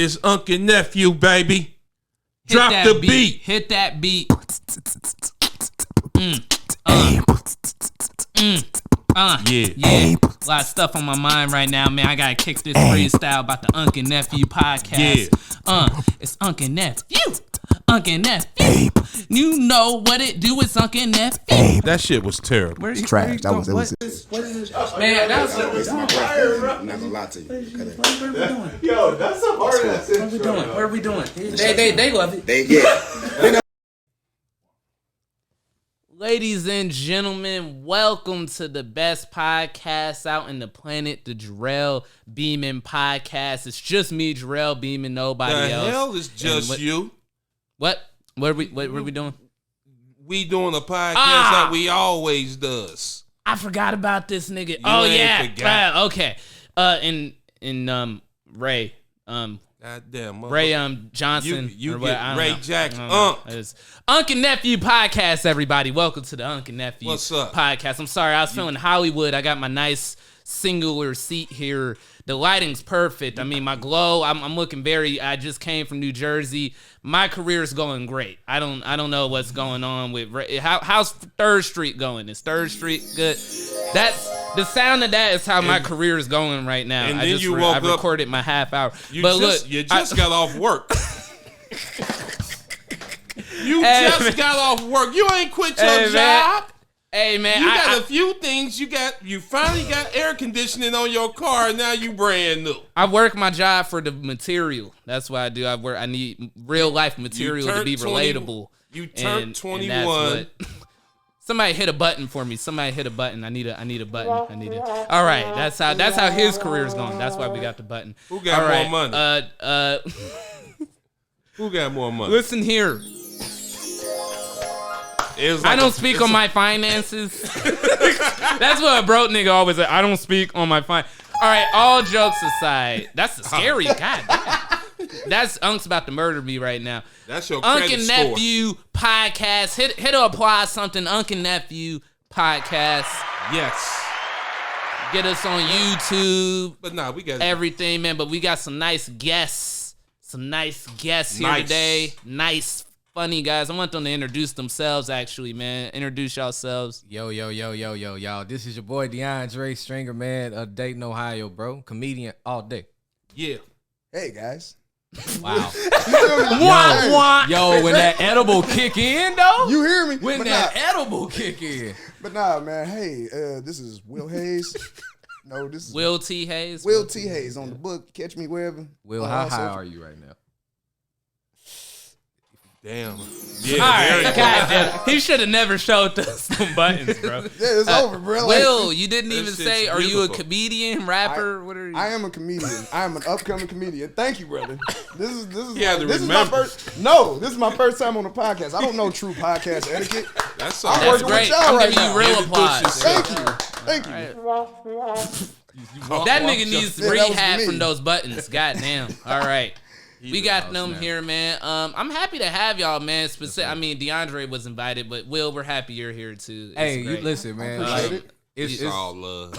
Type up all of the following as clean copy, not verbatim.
It's Unk Nephew, baby. Drop the beat. Hit that beat. Yeah. A lot of stuff on my mind right now, man. I gotta kick this freestyle about the Unk Nephew podcast. It's Unk Nephew. Unk Nephew. You know what it do with Unk Nephew. That shit was terrible. It's trash. That was Man, that was it's my birthday. I'm not gonna lie to you. What are we doing? Yo, that's a hard ass intro. What are we doing? They love it. Yeah. Ladies and gentlemen, welcome to the best podcast out in the planet, the Jerrel Beamon podcast. It's just me, Jerrel Beamon, nobody else. The hell is just you? What? What are we doing? We doing a podcast like we always does. I forgot about this nigga. Forgot. Okay. Ray. Goddamn, Ray Johnson. You or get what, Ray Jackson. It's Unk Nephew podcast, everybody. Welcome to the Unk Nephew What's up? podcast. I'm sorry, I was feeling Hollywood. I got my nice singular seat here. The lighting's perfect. I mean, my glow. I'm looking I just came from New Jersey. My career's going great. I don't know what's going on with how's 3rd Street going? Is 3rd Street good? That's the sound of that is how my career is going right now. And I then just I recorded my half hour. You just got off work. You got off work. You ain't quit your job. Hey man, you got a few things. You finally got air conditioning on your car. And now you brand new. I work my job for the material. That's what I do. I need real life material to be relatable. You turned 21. Somebody hit a button for me. Somebody hit a button. I need a button. All right, that's how his career is going. That's why we got the button. Who got more money? Who got more money? Listen here. I don't speak on my finances. That's what a broke nigga always say. I don't speak on my All right, all jokes aside, that's the scary. God damn. That's Unk's about to murder me right now. That's your Unk credit Nephew podcast. Hit to apply something. Unk Nephew podcast. Yes. Get us on YouTube. But we got everything, man. But we got some nice guests. Here today. Nice. Funny guys. I want them to introduce themselves, actually, man. Introduce yourselves. Yo, y'all. This is your boy Deandre, stringer man of Dayton, Ohio, bro. Comedian all day. Yeah. Hey guys. Wow. Yo, when that edible kick in, though. You hear me? When that edible kick in. But nah, man. Hey, this is Will Hayes. No, this is Will T. Hayes. Will T. Hayes on the book. Catch me wherever. Will, how high are you right now? Damn. Yeah. All right. God damn. He should have never showed us some buttons, bro. Yeah, it's over, bro. Will, you didn't even say, are you a comedian, rapper? What are you? I am a comedian. I am an upcoming comedian. Thank you, brother. This is my first. No, this is my first time on the podcast. I don't know true podcast etiquette. That's working great. with y'all right now. I'm giving you real applause. Thank you. That nigga needs rehab from those buttons. Goddamn. All right. We got them here, man. I'm happy to have y'all, man. I mean, Deandre was invited, but Will, we're happy you're here too. Hey, you listen, man. It's all love.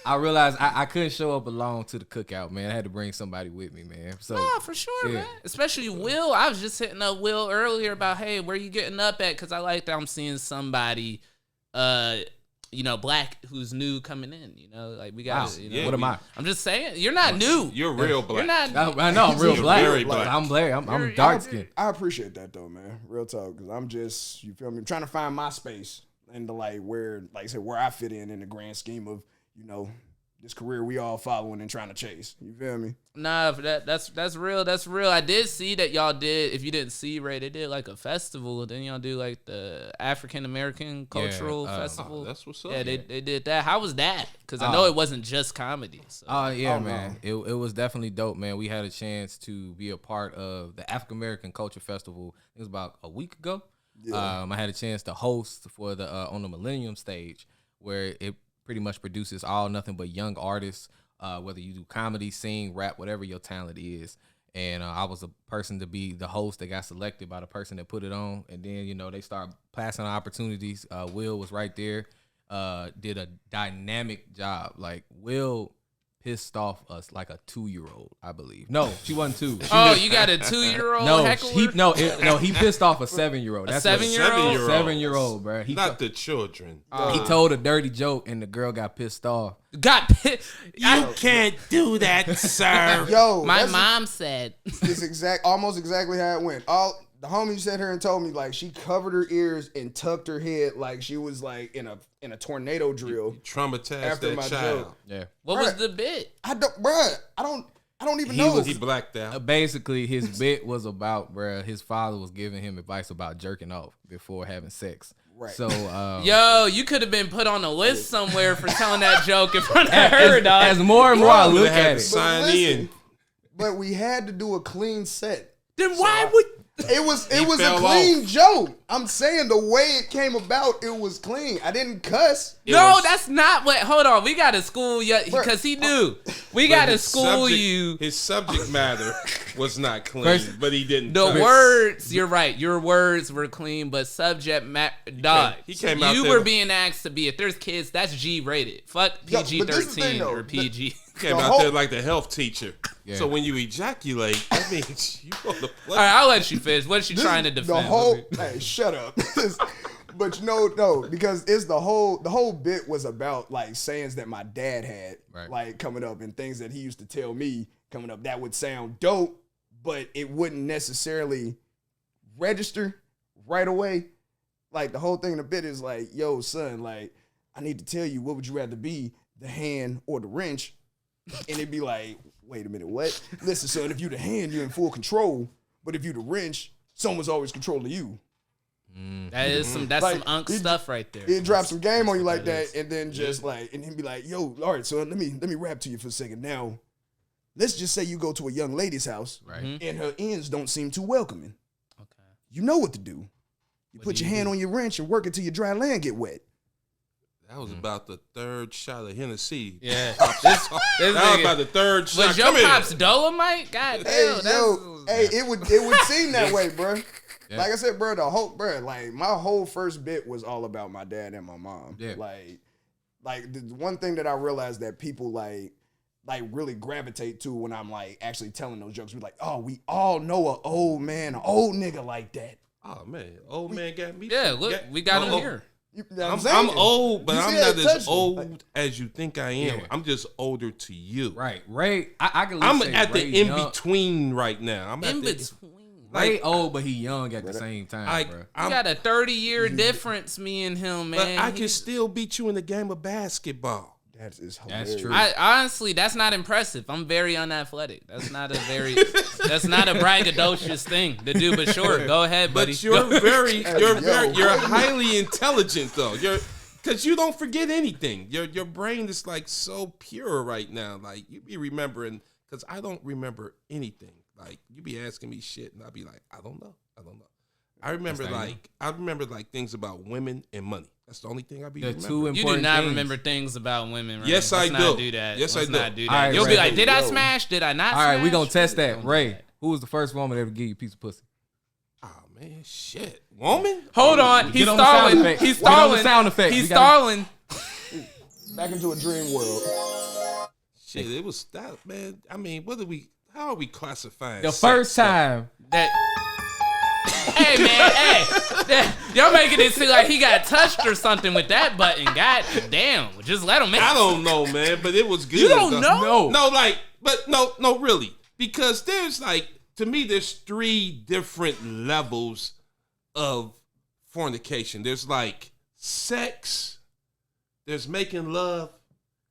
I realized I couldn't show up alone to the cookout, man. I had to bring somebody with me, man. So for sure, man. Especially Will. I was just hitting up Will earlier about, hey, where you getting up at? Because I like that I'm seeing somebody, black who's new coming in. Like we got. Wow. What am I? I'm just saying, you're not new. You're real black. You're not. I know I'm real black. Very black. I'm black. I'm dark skinned. I appreciate that though, man. Real talk, because I'm just, you feel me, trying to find my space and where I fit in the grand scheme of this career we all following and trying to chase. You feel me? Nah, that's real. That's real. I did see that y'all did. If you didn't see, Ray, they did like a festival. Then y'all do like the African American cultural festival. That's what's up. Yeah, they did that. How was that? Because I know it wasn't just comedy. So. Man. It was definitely dope, man. We had a chance to be a part of the African American Culture Festival. It was about a week ago. Yeah. I had a chance to host for the on the Millennium stage, where it pretty much produces all nothing but young artists, whether you do comedy, sing, rap, whatever your talent is. And I was a person to be the host that got selected by the person that put it on. And then, they start passing opportunities. Will was right there, did a dynamic job. Like, Will pissed off us like a 2-year-old, I believe. No, she wasn't 2. Oh, you got a 2-year-old No, heckler? he pissed off a 7-year-old. A That's 7-year-old? 7-year-old, bro. Not the children. He told a dirty joke and the girl got pissed off. Got pissed. You can't do that, sir. Yo, My mom said. it's almost exactly how it went. The homie sat here and told me like she covered her ears and tucked her head like she was like in a tornado drill. Traumatized After that my child. joke. Yeah. What was the bit? I don't even know. He blacked out. Basically, his bit was about, bruh, his father was giving him advice about jerking off before having sex. Right. So, Yo, you could have been put on a list somewhere for telling that joke in front of her, dog. as more and more I look had at to it, sign listen, in. But we had to do a clean set. Then why would... It was a fell clean joke. I'm saying the way it came about, it was clean. I didn't cuss. That's not what... Hold on. We got to school you because he knew. We got to school you. His subject matter was not clean, First- but he didn't. The cuss. words, you're right. Your words were clean, but subject matter, dog. He came out you there- were being asked to be. If there's kids, that's G rated. Fuck Yo, but this is the thing, PG-13 though. or PG. Came The out whole- there like the health teacher. Yeah. So when you ejaculate, that means you on the play. All right, I'll let you finish. What's she This trying to is defend? The whole hey, shut up. But no, because it's the whole bit was about like sayings that my dad had, Right. like coming up and things that he used to tell me coming up that would sound dope, but it wouldn't necessarily register right away. Like the whole thing in the bit is like, yo, son, like I need to tell you, what would you rather be, the hand or the wrench? And it'd be like, wait a minute, what? Listen, son, if you the hand, you're in full control. But if you the wrench, someone's always controlling you. That's Like, some unk it- stuff right there. It drops some game on you like That that, and then just like, and then be like, yo, all right, son, let me rap to you for a second. Now, let's just say you go to a young lady's house, right? and her ends don't seem too welcoming. Okay. You know what to do. You What put do your you hand do? on your wrench and work it till your dry land get wet. That was about the third shot of Hennessy. Yeah. That was about the third shot. Was your Come here. pops Dolomite? God damn. Hey, it would seem that way, bro. Yeah. Like I said, bro, like my whole first bit was all about my dad and my mom. Yeah. Like the one thing that I realized that people like really gravitate to when I'm like actually telling those jokes, we're like, oh, we all know an old nigga like that. Oh man, old man got me. Yeah, look, we got him here. You know what I'm saying? old, but You I'm see that not as touching? old as you think I am. Yeah. I'm just older to you. Right. Ray, I can. I'm say at the Ray in young, between right now. I'm In at the, between. Ray old, but he young at the same time, bro. We I'm, got a 30-year difference, me and him, but man. I can still beat you in the game of basketball. That is hilarious. That's true. Honestly, that's not impressive. I'm very unathletic. That's not a braggadocious thing to do. But sure, go ahead, buddy. But you're Yo. you're highly intelligent though. Because you don't forget anything. Your brain is like so pure right now. Like you be remembering. Because I don't remember anything. Like you be asking me shit, and I'll be like, I don't know. I remember like things about women and money. That's the only thing I be The remembering. two You important do not things. remember things about women, right? Yes, Let's I not do. do that. Yes, Let's I do. not do All that. right, You'll be Ray. like, did I Yo. smash? Did I not All right, we smash? gonna test that. Don't do Ray, that. who was the first woman to ever give you a piece of pussy? Oh man, shit, woman. Hold on. He's Get on the sound stalling. effect. He's Get on the stalling. sound effect. He's We gotta- stalling. Back into a dream world. Shit, it was that man. I mean, how are we classifying The sex? first time. That. Hey man, y'all making it seem like he got touched or something with that button. God damn, just let him in. I don't know, man, but it was good. You don't though. know? No, really, because there's like, to me, there's 3 different levels of fornication. There's like sex, there's making love,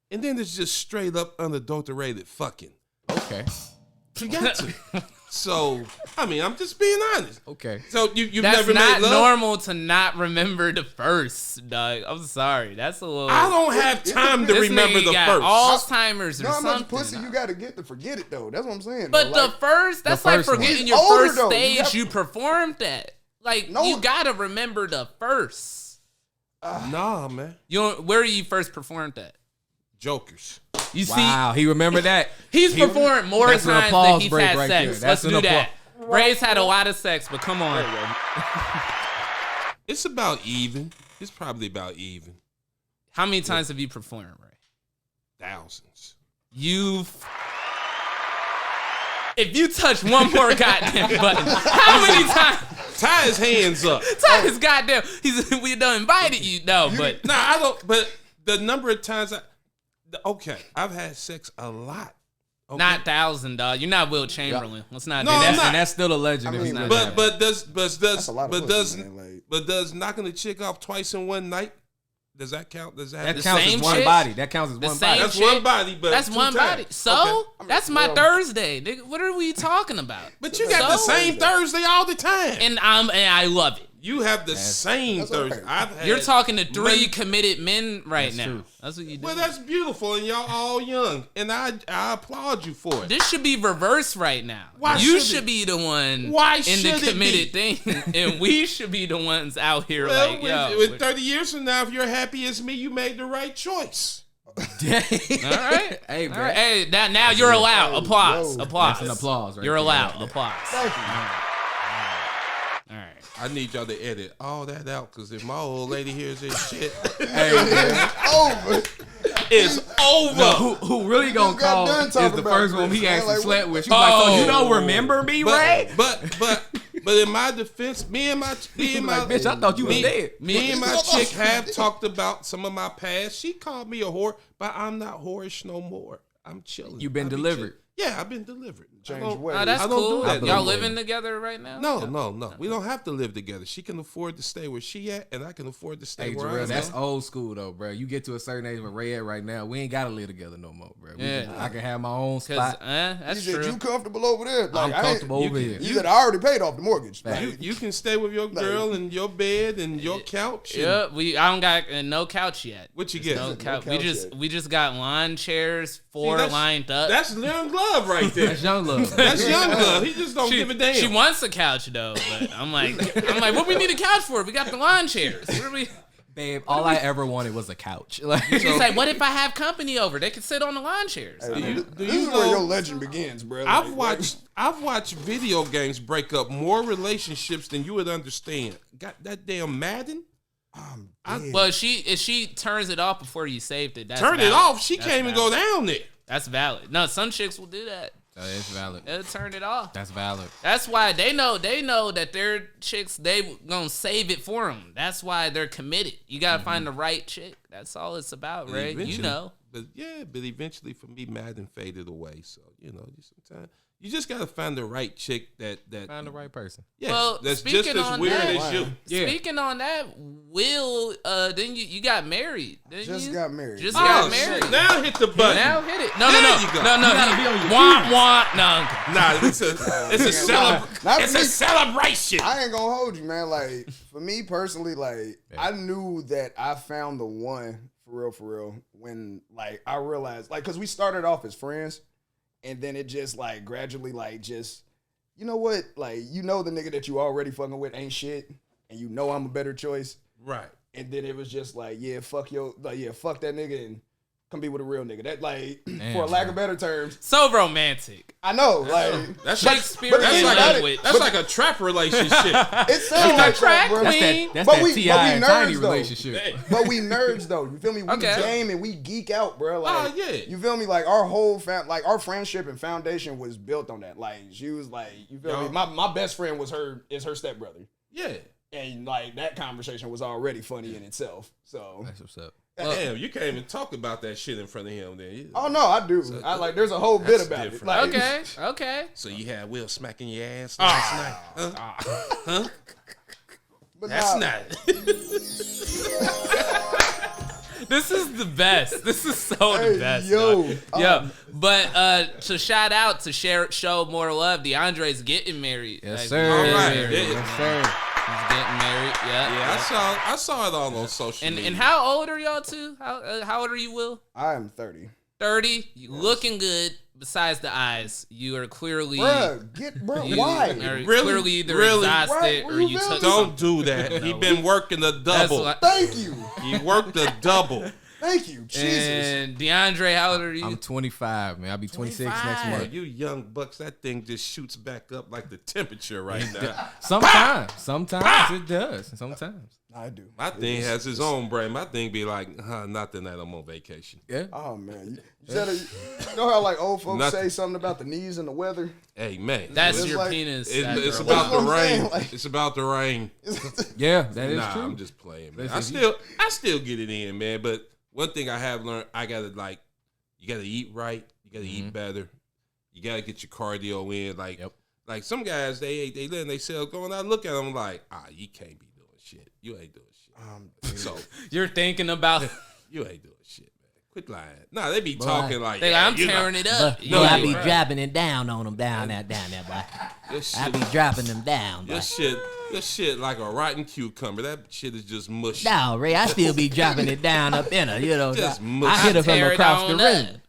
and then there's just straight up unadulterated fucking. Okay. You got to. So, I mean, I'm just being honest. Okay. So you've That's never not made love? normal to not remember the first, dog. I'm sorry. That's a little. I don't have time to This remember nigga the got first. Alzheimer's or You know how much something. pussy you gotta get to forget it though. That's what I'm saying. But though. the first, that's The like first one. forgetting He's your older, first though. stage You you performed at. Like, No. you gotta remember the first. Nah, man. Where you first performed at? Jokers. You Wow, he remembered that. see, he's performed more That's times an applause than he's break had right sex. there. Let's That's do an that. Ray's had a lot of sex, but come on. It's about even. It's probably about even. How many times have you performed, Ray? Thousands. if you touch one more goddamn button, how many times? Tie his hands up. Tie his goddamn. We done invited you. No, but nah, I don't. But the number of times I've had sex a lot. Okay. Not 1,000, dog. You're not Will Chamberlain. Let's not do No, that. I'm not. And that's still a legend. I mean, But does but does knocking a chick off twice in one night? Does that count? Does that? that counts as same one chick? body. That counts as The one same body. That's chick? one body, but That's 2 one times. body. So Okay. that's my Thursday. Nigga, what are we talking about? But you got the same Thursday all the time. And I love it. You have the same that's Thursday. okay. I've had You're talking to 3 many- committed men right That's now. true. That's what you do. Well, that's beautiful, and y'all all young, and I applaud you for it. This should be reversed right now. Why you should should be the one Why in should the it committed thing, and we should be the ones out here Well, like, with 30 years from now, if you're happy as me, you made the right choice. all right, Hey, all man. right. Hey, now you're allowed. Applause, Yo. applause. That's an applause right You're there. allowed. Applause. Thank you. All right. I need y'all to edit all that out, because if my old lady hears this shit, Hey, man. Over. it's over. No, who really gonna Just got call done is talking the about first one Chris, he man. actually Like, slept what- with. She was like, so you Oh. don't remember me, Ray? But in my defense, me and my Like, bitch, I thought you was dead. Me and my chick have talked about some of my past. She called me a whore, but I'm not whorish no more. I'm chilling. You been I be delivered. chilling. Yeah, I've been delivered. Change I don't- ways. Oh, that's I don't cool. do that Y'all no more. living together right now? No. We don't have to live together. She can afford to stay where she at, and I can afford to stay Hey, where Jerrel, I'm that's at. old school though, bro. You get to a certain age with Ray at right now, we ain't gotta live together no more, bro. Yeah. I can have my own Because spot. that's You said true. you comfortable over there? Like, I'm I ain't- comfortable over here. You said I already paid off the mortgage. Like, You can stay with your girl and your bed and your couch. and- Yeah, I don't got no couch yet. What you get? No couch. couch We just got lawn chairs, 4 that's- lined up. That's young love right there. That's young love. That's young love. He just don't give a damn. She wants a couch though, but I'm like, what we need a couch for? We got the lawn chairs. What are we? Babe, all I ever wanted was a couch. Like, She's like, what if I have company over? They can sit on the lawn chairs. hey, you- this do is you where know- your legend begins, bro. I've Like, watched video games break up more relationships than you would understand. Got that damn Madden? Well, she turns it off before you saved it. That's Turn it valid. off. She That's can't even valid. go down there. That's valid. No, some chicks will do that. it's valid. They'll turn it off. That's valid. That's why they know that their chicks, they gonna save it for them. That's why they're committed. You gotta find the right chick. That's all it's about, right? You Eventually- know. But eventually for me, Madden faded away. So, sometimes you just gotta find the right chick that Find the right person. yeah, Well, that's speaking just as on weird that- as you. Yeah. Speaking on that, Will, then you got married. Didn't Just you? got married. Just Oh, got shit. married. Now hit the button. Now hit it. No, There no, you go. no, no, no. gotta be on your Wah, wah. No. Nah, it's a Not it's for a me. celebration. I ain't gonna hold you, man. Like, for me personally, like, I knew that I found the one for real, when, like, I realized, like, because we started off as friends, and then it just, like, gradually, like, just, you know what? Like, the nigga that you already fucking with ain't shit, and you know I'm a better choice. Right. And then it was just like, fuck that nigga and come be with a real nigga. That, like, Damn, for a lack of better terms, So romantic. I know, like, That's Shakespeare but in that's like- language. That's like a trap relationship. it sounds like track that, bro. queen. That's But that we T.I. and nerds, Tiny though. relationship. But we nerds though. You feel me? We Okay. game and we geek out, bro. Like, Oh, yeah. You feel me? Like our whole our friendship and foundation was built on that. Like she was like, you feel me? My best friend is her stepbrother. Yeah. And like that conversation was already funny in itself. So That's what's up. Damn, you can't even talk about that shit in front of him then. oh no, I do. I like there's a whole bit That's about it. different. Like, Okay, okay. So you had Will smacking your ass last night? Huh? but That's nah, not. This is the best. This is so Hey, the best. yo, dog. Yeah, but to shout out to show more love. Deandre's getting married. Yes, Like, sir. he's getting All right. married. Yeah. Yes, sir. He's getting married. Yeah. Yeah, I saw it all on social media. And how old are y'all two? How old are you, Will? I am 30. 30. You looking good. Besides the eyes, you are clearly. Bruh, you why? are Really? clearly either Really? exhausted Right, or you you took feel me? Don't do that. He been working a That's double. what- Thank you. He worked a double. Thank you, Jesus. And Deandre, how old are you? I'm 25, man. I'll be 26 next Yeah, month. you young bucks, that thing just shoots back up like the temperature right now. Sometimes it does. Sometimes. I do. My thing has its own brain. My thing be like, not tonight, I'm on vacation. Yeah. Oh man, you know how like old folks Nothing. say something about the knees and the weather. Hey man, That's It's your like- penis. it's girl. about the That's what I'm rain. saying, like- It's about the rain. Yeah, that is Nah, true. I'm just playing, man. Listen, I still get it in, man. But one thing I have learned, you gotta eat right. You gotta eat better. You gotta get your cardio in. Like some guys, they let themselves go, and I look at them like, you can't be doing shit. You ain't doing shit. So You're thinking about. you ain't doing shit, man. Quit lying. Nah, they be talking like, They like, I'm tearing it up. No, I you be right. dropping it down on them down there, boy. Your I shit, be dropping them down, boy. your shit like a rotten cucumber. That shit is just mush. No, Ray, I still be dropping it down up in her, you know. Just I mush. hit her from Tear it across the on room.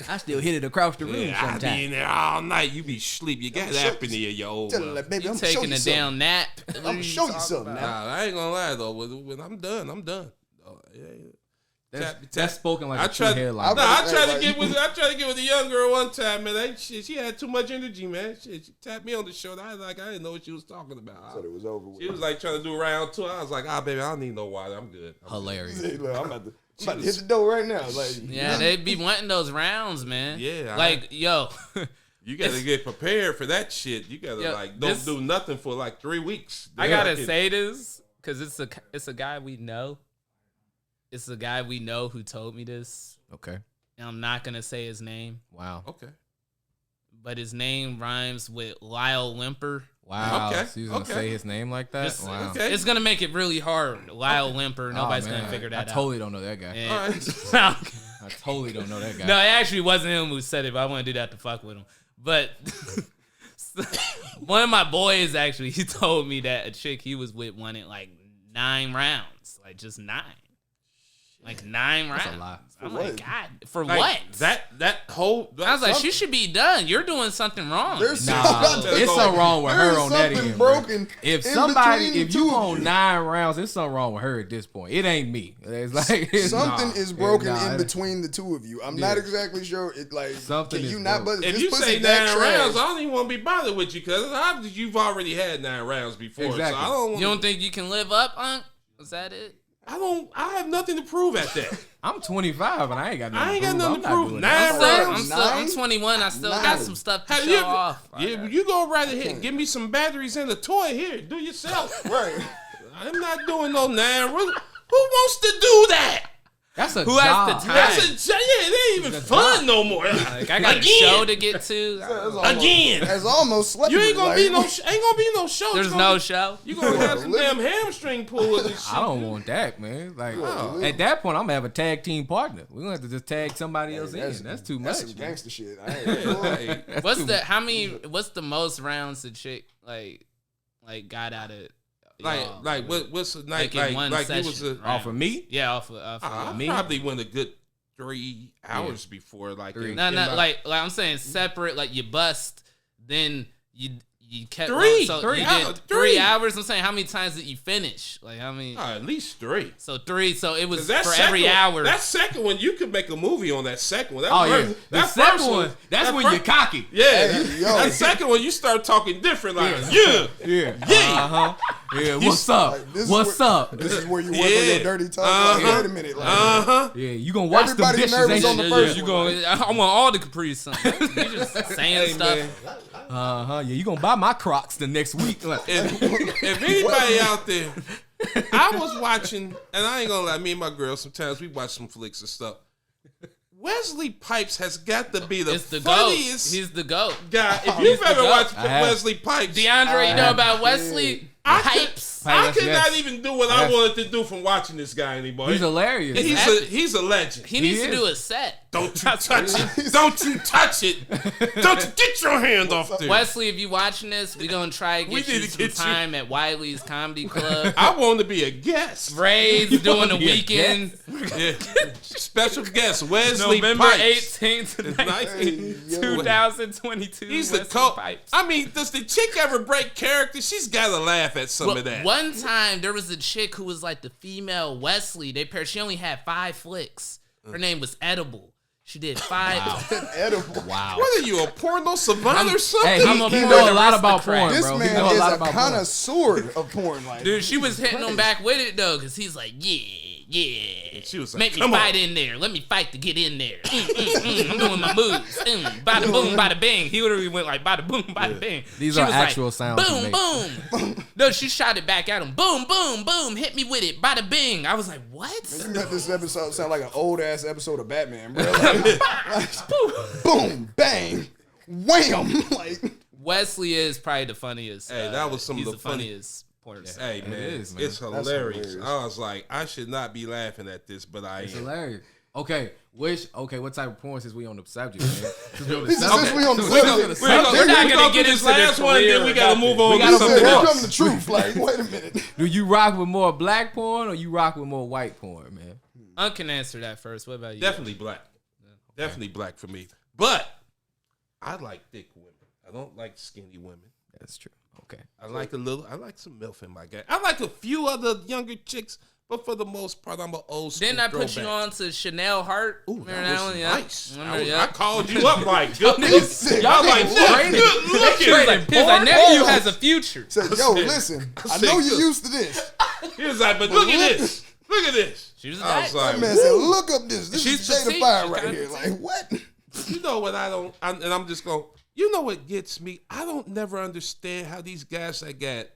I still hit it across the room Yeah, I be in sometimes. there all night. You be sleep. You got apnea, you old. Tell her, like, baby, You I'm gonna show taking you a something. damn nap. I'm gonna show you something now. Nah, I ain't gonna lie though. When I'm done, I'm done. Oh, yeah. That's spoken like I a true tried. headline. Nah, I Like- tried to get with. I tried to get with a young girl one time, man. She had too much energy, man. She tapped me on the shoulder. I didn't know what she was talking about. Thought it was over with. She was like trying to do round two. I was like, baby, I don't need no water. I'm good. Hilarious. Hey, look, I'm about to hit the door right now. Like, Yeah, they be wanting those rounds, man. Yeah, Like, yo, You gotta get prepared for that shit. You gotta Yeah, don't this- do nothing for like 3 weeks. I Then gotta can- say this because it's a guy we know. It's a guy we know who told me this, Okay. and I'm not gonna say his name, Wow. Okay. but his name rhymes with Lyle Limper. Wow. Okay, So you was gonna okay. say his name like that? Just- Wow. Okay. It's gonna make it really hard. Lyle Limper. Nobody's Oh, gonna man. figure that I out. totally don't know that guy. And- All right. I totally don't know that guy. No, it actually wasn't him who said it, but I want to do that to fuck with him. But one of my boys actually, he told me that a chick he was with wanted like 9 rounds. Like just 9. Like 9 rounds. That's a lot. I'm what? like, God, for Like, what? That whole. I was like, she should be done. You're doing something wrong. There's Nah, something, it's something wrong with her on that something end. bro. broken. If in somebody, between if the you two of on 9 rounds, there's something wrong with her at this point. It ain't me. It's like Something is broken Nah, in between the two of you. I'm not exactly sure. It like Something can is you not? broke. But If this you pussy say 9 that trash. rounds, I don't even want to be bothered with you because obviously you've already had 9 rounds before. Exactly. So I don't. You don't think you can live up, Unk? Was that it? I have nothing to prove at that. I'm 25 and I ain't got nothing I ain't to got prove. nothing to I'm not prove. doing 9 that. rounds. I'm 21. I still got Nine. some stuff to Have show you? off. You go right ahead. Give me some batteries and a toy here. Do yourself. Right. I'm not doing no 9. Who wants to do that? That's a Who has job. the time? That's it ain't even fun no more. Like, I got a show to get to. Again. It's almost slept. You ain't gonna be no like, show. There's no show. You gonna have some damn hamstring pulls and shit. I don't want that, man. Like at that point, I'm gonna have a tag team partner. We're gonna have to just tag somebody else in. That's too much. That's some man. gangster shit. I ain't Hey, What's the most rounds a chick like got out of y'all? what's the night Like in one like session, it was a right? Off of me? Yeah, off I of me? probably went a good 3 hours before like Three. in No, my- like I'm saying separate. Like you bust, then you kept 3 So 3 you hours. did 3 hours. I'm saying how many times did you finish? Like how many? At least 3. So 3. So it was 'Cause that for second every one- hour. That second one, you could make a movie on that second one. That Oh yeah. first, The that second first one, that's that when fir- you're cocky. Yeah, Hey, yo. that second one, you start talking different. Like, yeah. Yeah. Yeah. Uh-huh. Yeah. What's up? Like, this is What's where- up? This is where you work on Yeah. your dirty talk. Like, wait a minute. Like, Uh-huh. Yeah, you gonna watch them Everybody dishes, nervous ain't on you? the first you one. going? I want all the Capri Sun. You just saying stuff. man. Uh-huh. Yeah, you gonna buy my Crocs the next week. Like, If anybody out there, I was watching, and I ain't gonna lie, me and my girl, sometimes we watch some flicks and stuff. Wesley Pipes has got to be the It's the funniest goat. He's the goat. guy. If you've the ever goat. watched I have. Wesley Pipes, DeAndre, you know about Wesley? Pipes. I could Yes. not even do what I Yes. wanted to do from watching this guy anymore. he's hilarious. He's a legend. He needs He to is. do a set. Don't you touch it. Don't you touch it. Don't you get your hand off there. Wesley, if you watching this, we're gonna try to We get you need to some get you- time at Wiley's Comedy Club. I want to be a guest. Ray's doing wanna the be a weekend. Yeah. Special guest, Wesley November Pipes. 18th to Nice. 19th, 2022. He's the Wesley coach. Pipes. I mean, does the chick ever break character? She's got to laugh laugh at some of that. One time there was a chick who was like the female Wesley. She only had 5 flicks. Her name was Edible. She did 5. Edible. Wow. What are you, a porno savant or something? Hey, I'm a he porn know a lot aristocrat. about porn, This bro. man He know a lot is a about porn. connoisseur of porn. Like, Dude, she was hitting him back with it though, cause he's like, yeah. She was like, Make me "Come fight on." in there. Let me fight to get in there. I'm doing my moves. Bada boom, bada bang. He literally went like bada boom, bada bang. These She are was actual sounds he Boom, boom. No, she shot it back at him. Boom, boom, boom. Hit me with it. Bada bing. I was like, what? you met this episode sound like an old ass episode of Batman, bro. Like, boom, bang, wham. Like, Wesley is probably the funniest. Hey, that was some of he's the funny- funniest porn star. Hey, man, is, man. it's hilarious. hilarious. I was like, I should not be laughing at this, but I It's am. hilarious. Okay, what type of porn since we on the subject, man? Since we on the Since subject. we on the We're subject, We're not gonna get this into the last one, then we career gotta about move this. on We to gotta something here else. come the truth. Like, wait a minute. Do you rock with more black porn or you rock with more white porn, man? I can answer that first. What about you? Definitely black. Definitely black for me. But I like thick women. I don't like skinny women. That's true. Okay. I like some MILF in my guy. I like a few other younger chicks, but for the most part, I'm an old school Didn't I put you throwback. on to Chanel Hart? Ooh, Remember that was one? nice. Remember, I yeah. called you up like, goodness. Sick. Y'all like, Nigga, good looking. He was like, nephew has a future. Said, yo, listen, I know you used to this. He was like, but look at this. Look at this. She was I was nice. That like, man said, look up this. This She's is Shade of petite. Fire She's right kinda here. petite. Like, what? you know what and I'm just going, you know what gets me? I don't never understand how these guys that got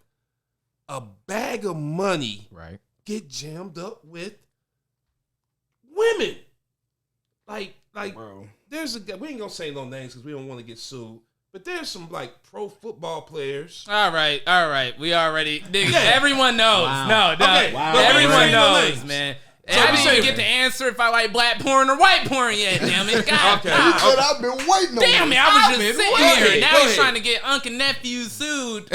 a bag of money Right. get jammed up with women. Like, Bro. there's a guy, we ain't gonna say no names because we don't want to get sued, but there's some like pro football players. All right. We already. Nigga, Yeah. everyone knows. Wow. No. Okay, wow. but we ain't Everyone saying no knows, names. man. So I we didn't say- even get to answer if I like black porn or white porn yet. Damn it. God. Okay. damn. He said, I've been waiting on Damn this. it, I was I've just been sitting waiting. here. Now Go he's ahead. trying to get Unk Nephew sued.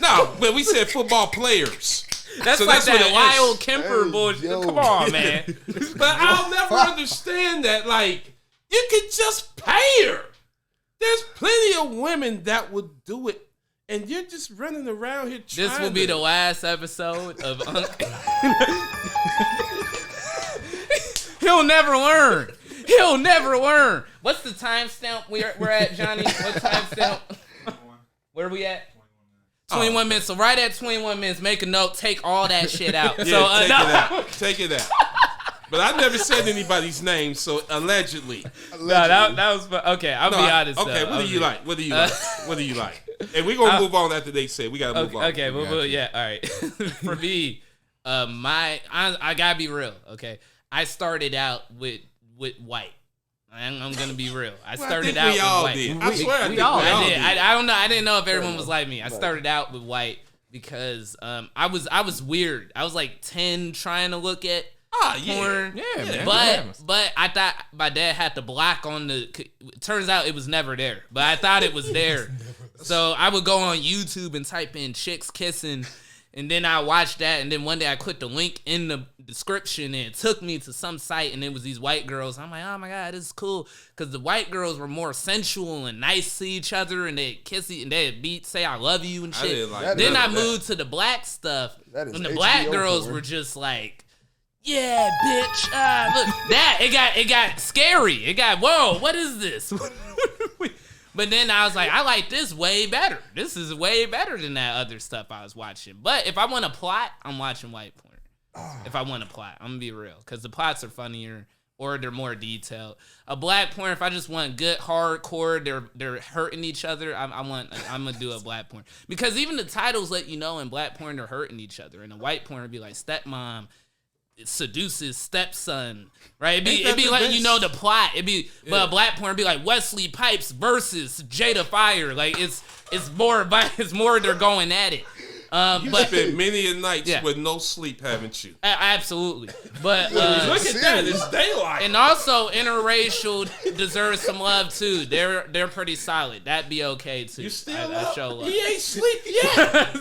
No, but we said football players. That's So like that's what that it Lyle is. Kemper Hey, bullshit. yo. Come on, man. But I'll never understand that. Like, you could just pay her. There's plenty of women that would do it, and you're just running around here trying This will be to- the last episode of Unk. He'll never learn. He'll never learn. What's the timestamp we're at, Johnny? What timestamp? Where are we at? 21 minutes. So right at 21 minutes, make a note. Take all that shit out. Yeah, So take no. it out. Take it out. But I never said anybody's name, so allegedly. No, that was okay. I'll No, be honest. okay, though. what do you like? What do you like? What do you like? And we're gonna move on after they say we gotta move on. Okay, yeah, all right. For me, I gotta be real. Okay, I started out with white. I'm gonna be real. I started out with white. I swear, we all I did. did. I don't know. I didn't know if everyone was like me. I started out with white because I was weird. I was like 10 trying to look at porn. Yeah, man. But I thought my dad had the block on the. Turns out it was never there. But I thought it was there. So I would go on YouTube and type in chicks kissing, and then I watched that, and then one day I clicked the link in the description, and it took me to some site, and it was these white girls. I'm like, oh my god, this is cool, because the white girls were more sensual and nice to each other, and they'd kiss you, and they'd say I love you and I shit. didn't like Then none I of that. moved to the black stuff, That is and the black HBO girls porn. were just like, yeah, bitch. Look, that it got scary. It got, whoa, what is this? But then I was like, I like this way better. This is way better than that other stuff I was watching. But if I want a plot, I'm watching white porn. If I want a plot, I'm gonna be real, because the plots are funnier or they're more detailed. A black porn, if I just want good hardcore, they're hurting each other. I'm gonna do a black porn, because even the titles let you know in black porn they're hurting each other. In a white porn, it'd be like stepmom seduces stepson, right? It'd be letting you know the plot. But a black porn be like Wesley Pipes versus Jada Fire. Like it's more they're going at it. You But spent many a nights Yeah. with no sleep, haven't you? absolutely. But Look at that, it's daylight. and also interracial deserves some love too. They're pretty solid. That'd be okay too. You still I up? show love. He ain't sleep yet.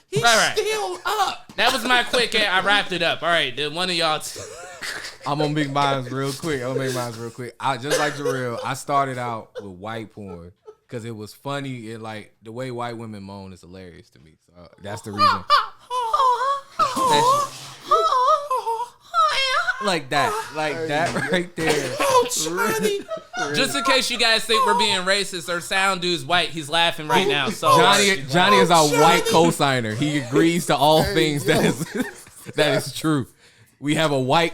He's All right. still up. That was my quick. I wrapped it up. All right, then one of y'all. I'm gonna make mine real quick. I just like Jerrel. I started out with white porn because it was funny and like the way white women moan is hilarious to me. So that's the reason. Like that right there. Oh, Johnny. Just in case you guys think we're being racist, our sound dude's white. He's laughing right now. So Johnny is our white cosigner. He agrees to all things that is true. We have a white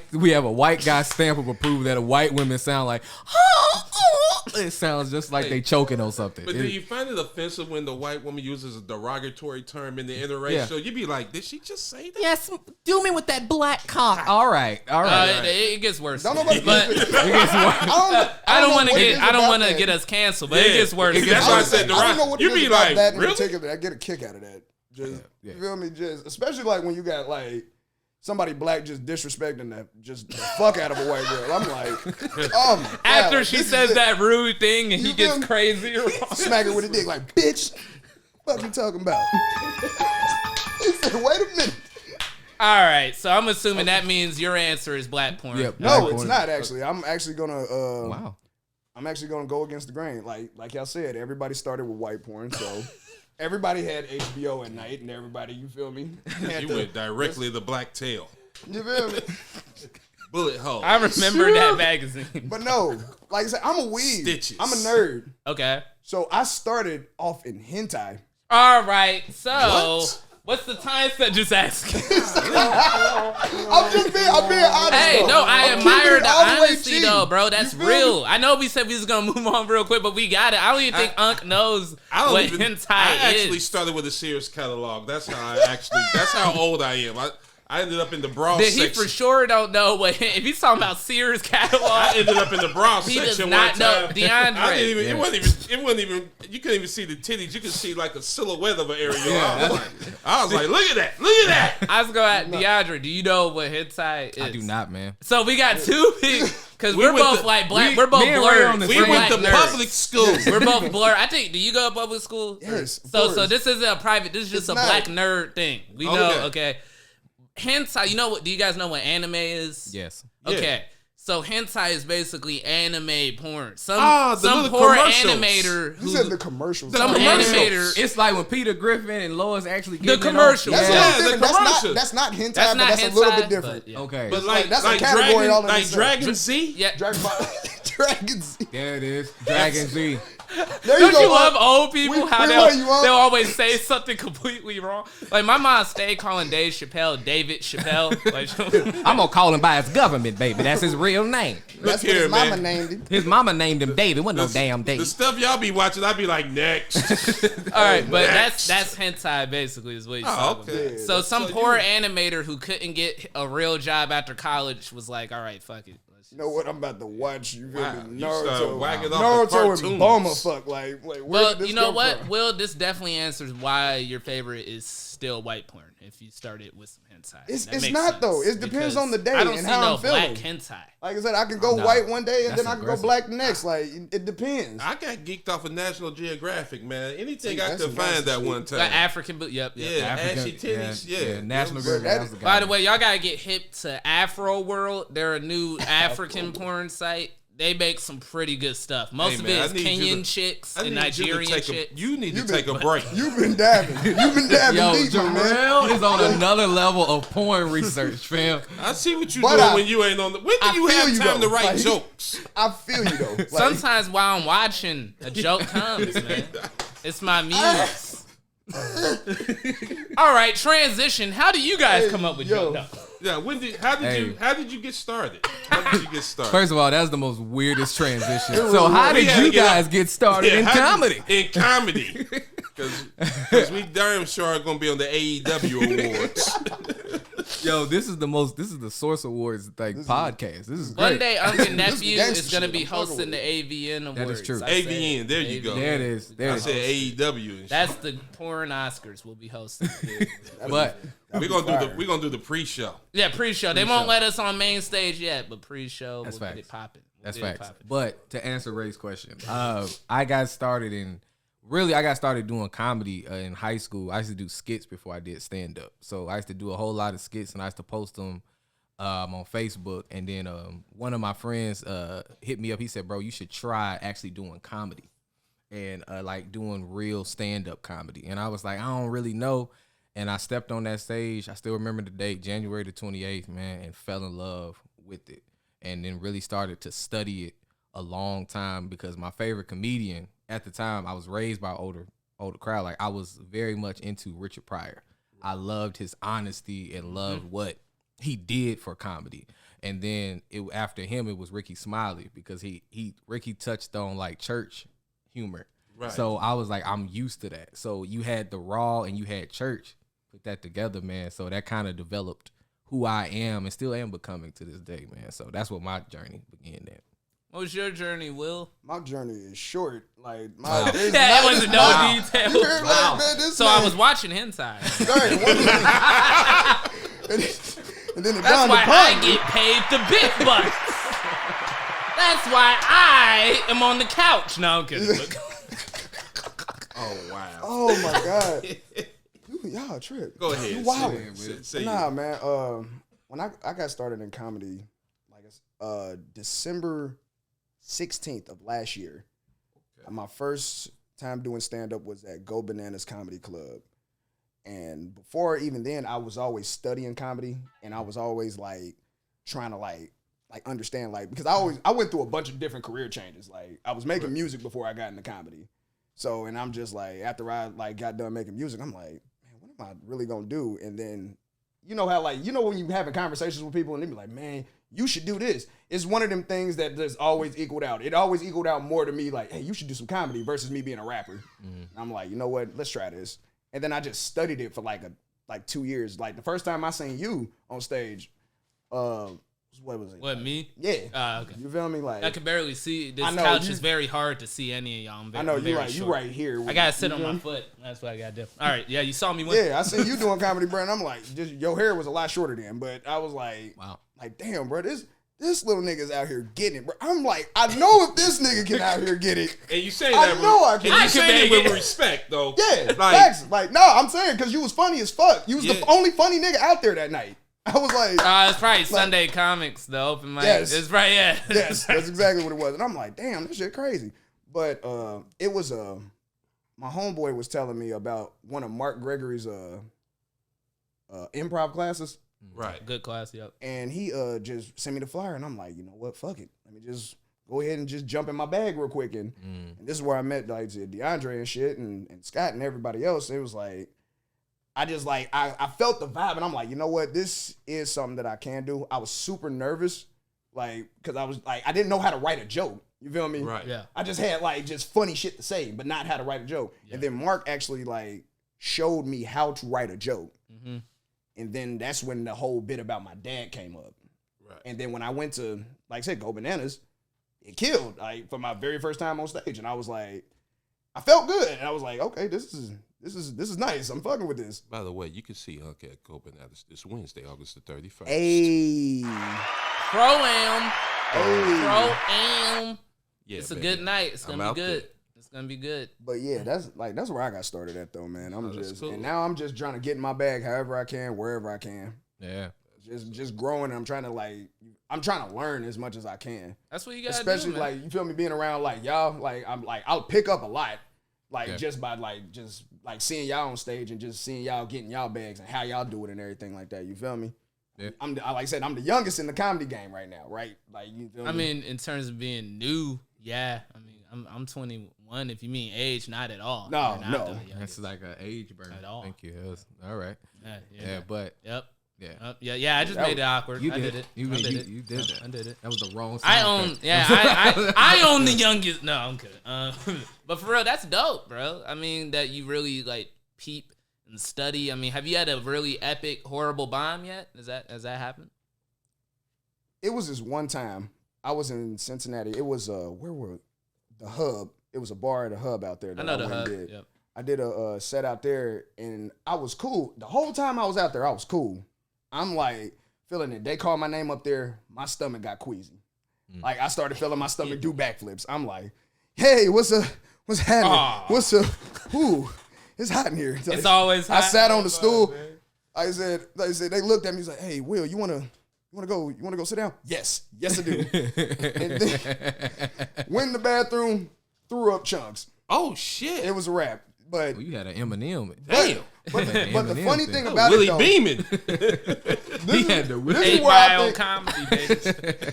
guy stamp of approval that a white women sound like. It sounds just like they choking on something. But do you find it offensive when the white woman uses a derogatory term in the interracial? You'd be like, did she just say that? Yes, do me with that black cock. All right. It gets worse. Don't nobody But It gets worse. I don't want to get us canceled, but it gets worse. That's why I said I don't know what you it is be about like, that in really? particular. I get a kick out of that. Just Yeah. you feel me? Just especially like when you got like somebody black just disrespecting the fuck out of a white girl. I'm like, oh my God. After she this says is that rude thing and You he gets feel me? crazy. smack her with a dick like, bitch, what you talking about? He said, wait a minute. All right, so I'm assuming that means your answer is black porn. Yep. No, it's not actually. I'm actually gonna Wow. I'm actually gonna go against the grain. Like y'all said, everybody started with white porn, so everybody had HBO at night, and everybody, you feel me? You went directly to Black Tail. You feel me? Bullet hole. I remember that magazine. But no, like I said, I'm a weeb. Stitches. I'm a nerd. Okay. So I started off in hentai. All right, so What? what's the time set? Just asking. I'm being honest. Hey, though. no, I I'm admire keeping it the all way honesty G. though, bro. That's You feel real. me? I know we said we was gonna move on real quick, but we got it. I don't even think Unk knows what hentai I actually is. started with a Sears catalog. That's how old I am. I ended up in the bra That he section. for sure don't know what if he's talking about Sears catalog. I ended up in the bra He section does one not time. know Deandre. I didn't even, it wasn't even, you couldn't even see the titties. You could see like a silhouette of an area. I was like, look at that. Look at that. I was going to Deandre. Do you know what hentai is? I do not, man. So we got two big because we're went both to- like black. we- We're both me and Ray on blurred. the We We're went black to nerds. public school. We're both blurred. I think. Do you go to public school? Yes, of So course. this isn't a private. This is just It's a not. black nerd thing. We Okay. know. Okay. Hentai. You know what? Do you guys know what anime is? Yes. Okay. So hentai is basically anime porn. Some the some little poor commercials. animator You who said the commercials. some commercials. animator. It's like when Peter Griffin and Lois actually The getting it on. commercials. That's Yeah, a little the different. That's commercials. not hentai, That's but not that's hentai, a little bit different. but yeah. Okay. But that's a like category Dragon, all in like itself. Dragon Z. Yeah. Dragon Z. There it is. Dragon Z. There Don't go. you love old people? We- How we they'll, love you, they'll always say something completely wrong. Like my mom stayed calling Dave Chappelle David Chappelle. Like, I'm gonna call him by his government, baby. That's his real name. That's here, what his mama man. named him. His mama named him David. Wasn't no damn The David. stuff y'all be watching, I'd be like, next. all right, but Next. that's hentai basically is what he's Oh, talking okay. about. So some poor animator who couldn't get a real job after college was like, all right, fuck it. You know what? I'm about to watch. You feel Wow, me? you started Naruto. whacking off the Naruto cartoons. and Bulma fuck. Like where Well, did this you know come what? from? Will, this definitely answers why your favorite is still white porn. If you started with some hentai, It's That it's makes not sense, though. It depends because on the day I don't and see how no I'm feeling. black hentai. Like I said, I can go No, white one day and that's then I can aggressive. go black the next. Like it depends. I got geeked off of National Geographic, man. Anything See, I that's could some nasty find that shit. one time. Like African, but yep. Yeah, African- ashy titties. Yeah, National That was- Geographic. That was the By guy. the way, y'all gotta get hip to Afro World. They're a new African porn site. They make some pretty good stuff. Most Hey, of man, I it is need you Kenyan to- chicks I and need you to Nigerian take chicks. You need to You've take been- a break. You've been dabbing. You've been dabbing Yo, deep, my man. Jarrell is on another level of porn research, fam. I see what you But doing I- when you ain't on the. When do I you feel have you, time though. to write Like- jokes? I feel you though. Like, Sometimes while I'm watching, a joke comes, man. It's my muse. All right, transition. How do you guys come up with yo. jokes? No. Yeah, how did you get started? How did you get started? First of all, that's the most weirdest transition. So how We did had to you get guys up- get started in how did- comedy? In comedy. Because we damn sure are going to be on the AEW awards. Yo, this is the Source Awards like podcast. This is great. One day, Unk Nephew gangsta is gonna shit. be I'm fucking hosting the AVN Awards. That is true. I said AVN, there you go. There it is. There I it is. said AEW. And shit. That's the porn Oscars we'll be hosting. But We're gonna do the pre-show. Yeah, pre-show. They won't let us on main stage yet, but pre-show, That's we'll get facts. it popping. that's facts. But to answer Ray's question, I got started doing comedy in high school. I used to do skits before I did stand up. So I used to do a whole lot of skits and I used to post them on Facebook. And then one of my friends hit me up. He said, "Bro, you should try actually doing comedy." and like doing real stand-up comedy. And I was like, I don't really know. And I stepped on that stage. I still remember the date, January the 28th, man, and fell in love with it. And then really started to study it a long time because my favorite comedian at the time, I was raised by older crowd. Like I was very much into Richard Pryor. I loved his honesty and loved what he did for comedy. And then after him, it was Ricky Smiley because Ricky touched on like church humor. Right. So I was like, I'm used to that. So you had the Raw and you had church. Put that together, man. So that kind of developed who I am and still am becoming to this day, man. So that's what my journey began at. What was your journey, Will? My journey is short. Like that wasn't no detail. Wow. Man, so I was watching hentai. And then that's why I get paid the big bucks. That's why I am on the couch. No, I'm kidding. Oh wow. Oh my God. Y'all trip. Go ahead. You wild. Nah, man. When I got started in comedy, like December 16th of last year. Okay. My first time doing stand-up was at Go Bananas Comedy Club. And before even then, I was always studying comedy, and I was always like trying to like understand, like, because I went through a bunch of different career changes. Like I was making music before I got into comedy. So, and I'm just like, after I like got done making music, I'm like, man, what am I really gonna do? And then you know how like, you know when you having conversations with people and they be like, man, you should do this. It's one of them things that just always equaled out. It always equaled out more to me like, hey, you should do some comedy versus me being a rapper. And I'm like, you know what? Let's try this. And then I just studied it for like 2 years. Like the first time I seen you on stage, what was it? What, me? Yeah. Okay. You feel me? Like I can barely see. This couch is very hard to see any of y'all. I know you right here. I gotta sit on my foot. That's what I gotta do. All right. Yeah, you saw me. Yeah, I seen you doing comedy, bro. And I'm like, just your hair was a lot shorter then, but I was like, wow, like damn, bro, this little nigga's out here getting it, bro. I'm like, I know if this nigga can out here get it. And you say that, I know I can. And you say it with respect, though. Yeah, facts. Like, no, I'm saying because you was funny as fuck. You was the only funny nigga out there that night. I was like, it's probably Sunday Comics, the open mic. Yes. It's right, yeah. Yes, that's exactly what it was. And I'm like, damn, this shit crazy. But it was my homeboy was telling me about one of Mark Gregory's improv classes. Right. Good class, yep. And he just sent me the flyer, and I'm like, you know what, fuck it. Let me just go ahead and just jump in my bag real quick. And this is where I met like Deandre and shit and Scott and everybody else. It was like, I just like, I felt the vibe, and I'm like, you know what, this is something that I can do. I was super nervous, like, because I was like, I didn't know how to write a joke. You feel me? Right. Yeah. I just had like just funny shit to say, but not how to write a joke. Yeah. And then Mark actually like showed me how to write a joke. Mm-hmm. And then that's when the whole bit about my dad came up. Right. And then when I went to, like I said, Go Bananas, it killed, like, for my very first time on stage. And I was like, I felt good. And I was like, okay, this is nice. I'm fucking with this. By the way, you can see Unk at Go Bananas this Wednesday, August the 31st. Hey. Pro-am. Hey. Pro-am. Yeah, it's a good night. It's going to be good. It's gonna be good. But yeah, that's where I got started at though, man. I'm just cool. And now I'm just trying to get in my bag however I can, wherever I can. Yeah. Just growing. I'm trying to learn as much as I can. That's what you gotta Especially do, man. like, you feel me, being around like y'all, like I'm like I'll pick up a lot. Like just by just seeing y'all on stage and just seeing y'all getting y'all bags and how y'all do it and everything like that. You feel me? Yeah. Like I said, I'm the youngest in the comedy game right now, right? Like, you feel me? I mean, in terms of being new, yeah. I mean, I'm 21. If you mean age, not at all. No. That's like an age burn. At all. Thank you. All right. Yeah, but yep. Yeah. Yeah. I just made it awkward. You I did it. You did that. I did it. That was the wrong. I own. Yeah. I own the youngest. No, I'm kidding. But for real, that's dope, bro. I mean, that you really like peep and study. I mean, have you had a really epic, horrible bomb yet? Has that happened? It was this one time. I was in Cincinnati. It was where were the Hub? It was a bar at the Hub out there. I know the Hub. Yep. I did a set out there, and I was cool. The whole time I was out there, I was cool. I'm like feeling it. They called my name up there. My stomach got queasy. Like I started feeling my stomach do backflips. I'm like, hey, what's happening? What's up? Ooh, it's hot in here. It's always hot. I sat on the stool. I said, they looked at me. He's like, hey, Will, you wanna go sit down? Yes, I do. And then went in the bathroom, threw up chunks. Oh shit! It was a rap. But Well, you had an Eminem. Damn. but the Eminem funny thing. thing about Willie it though, Beamon. He had the this is 8 where I Mile think comedy, baby.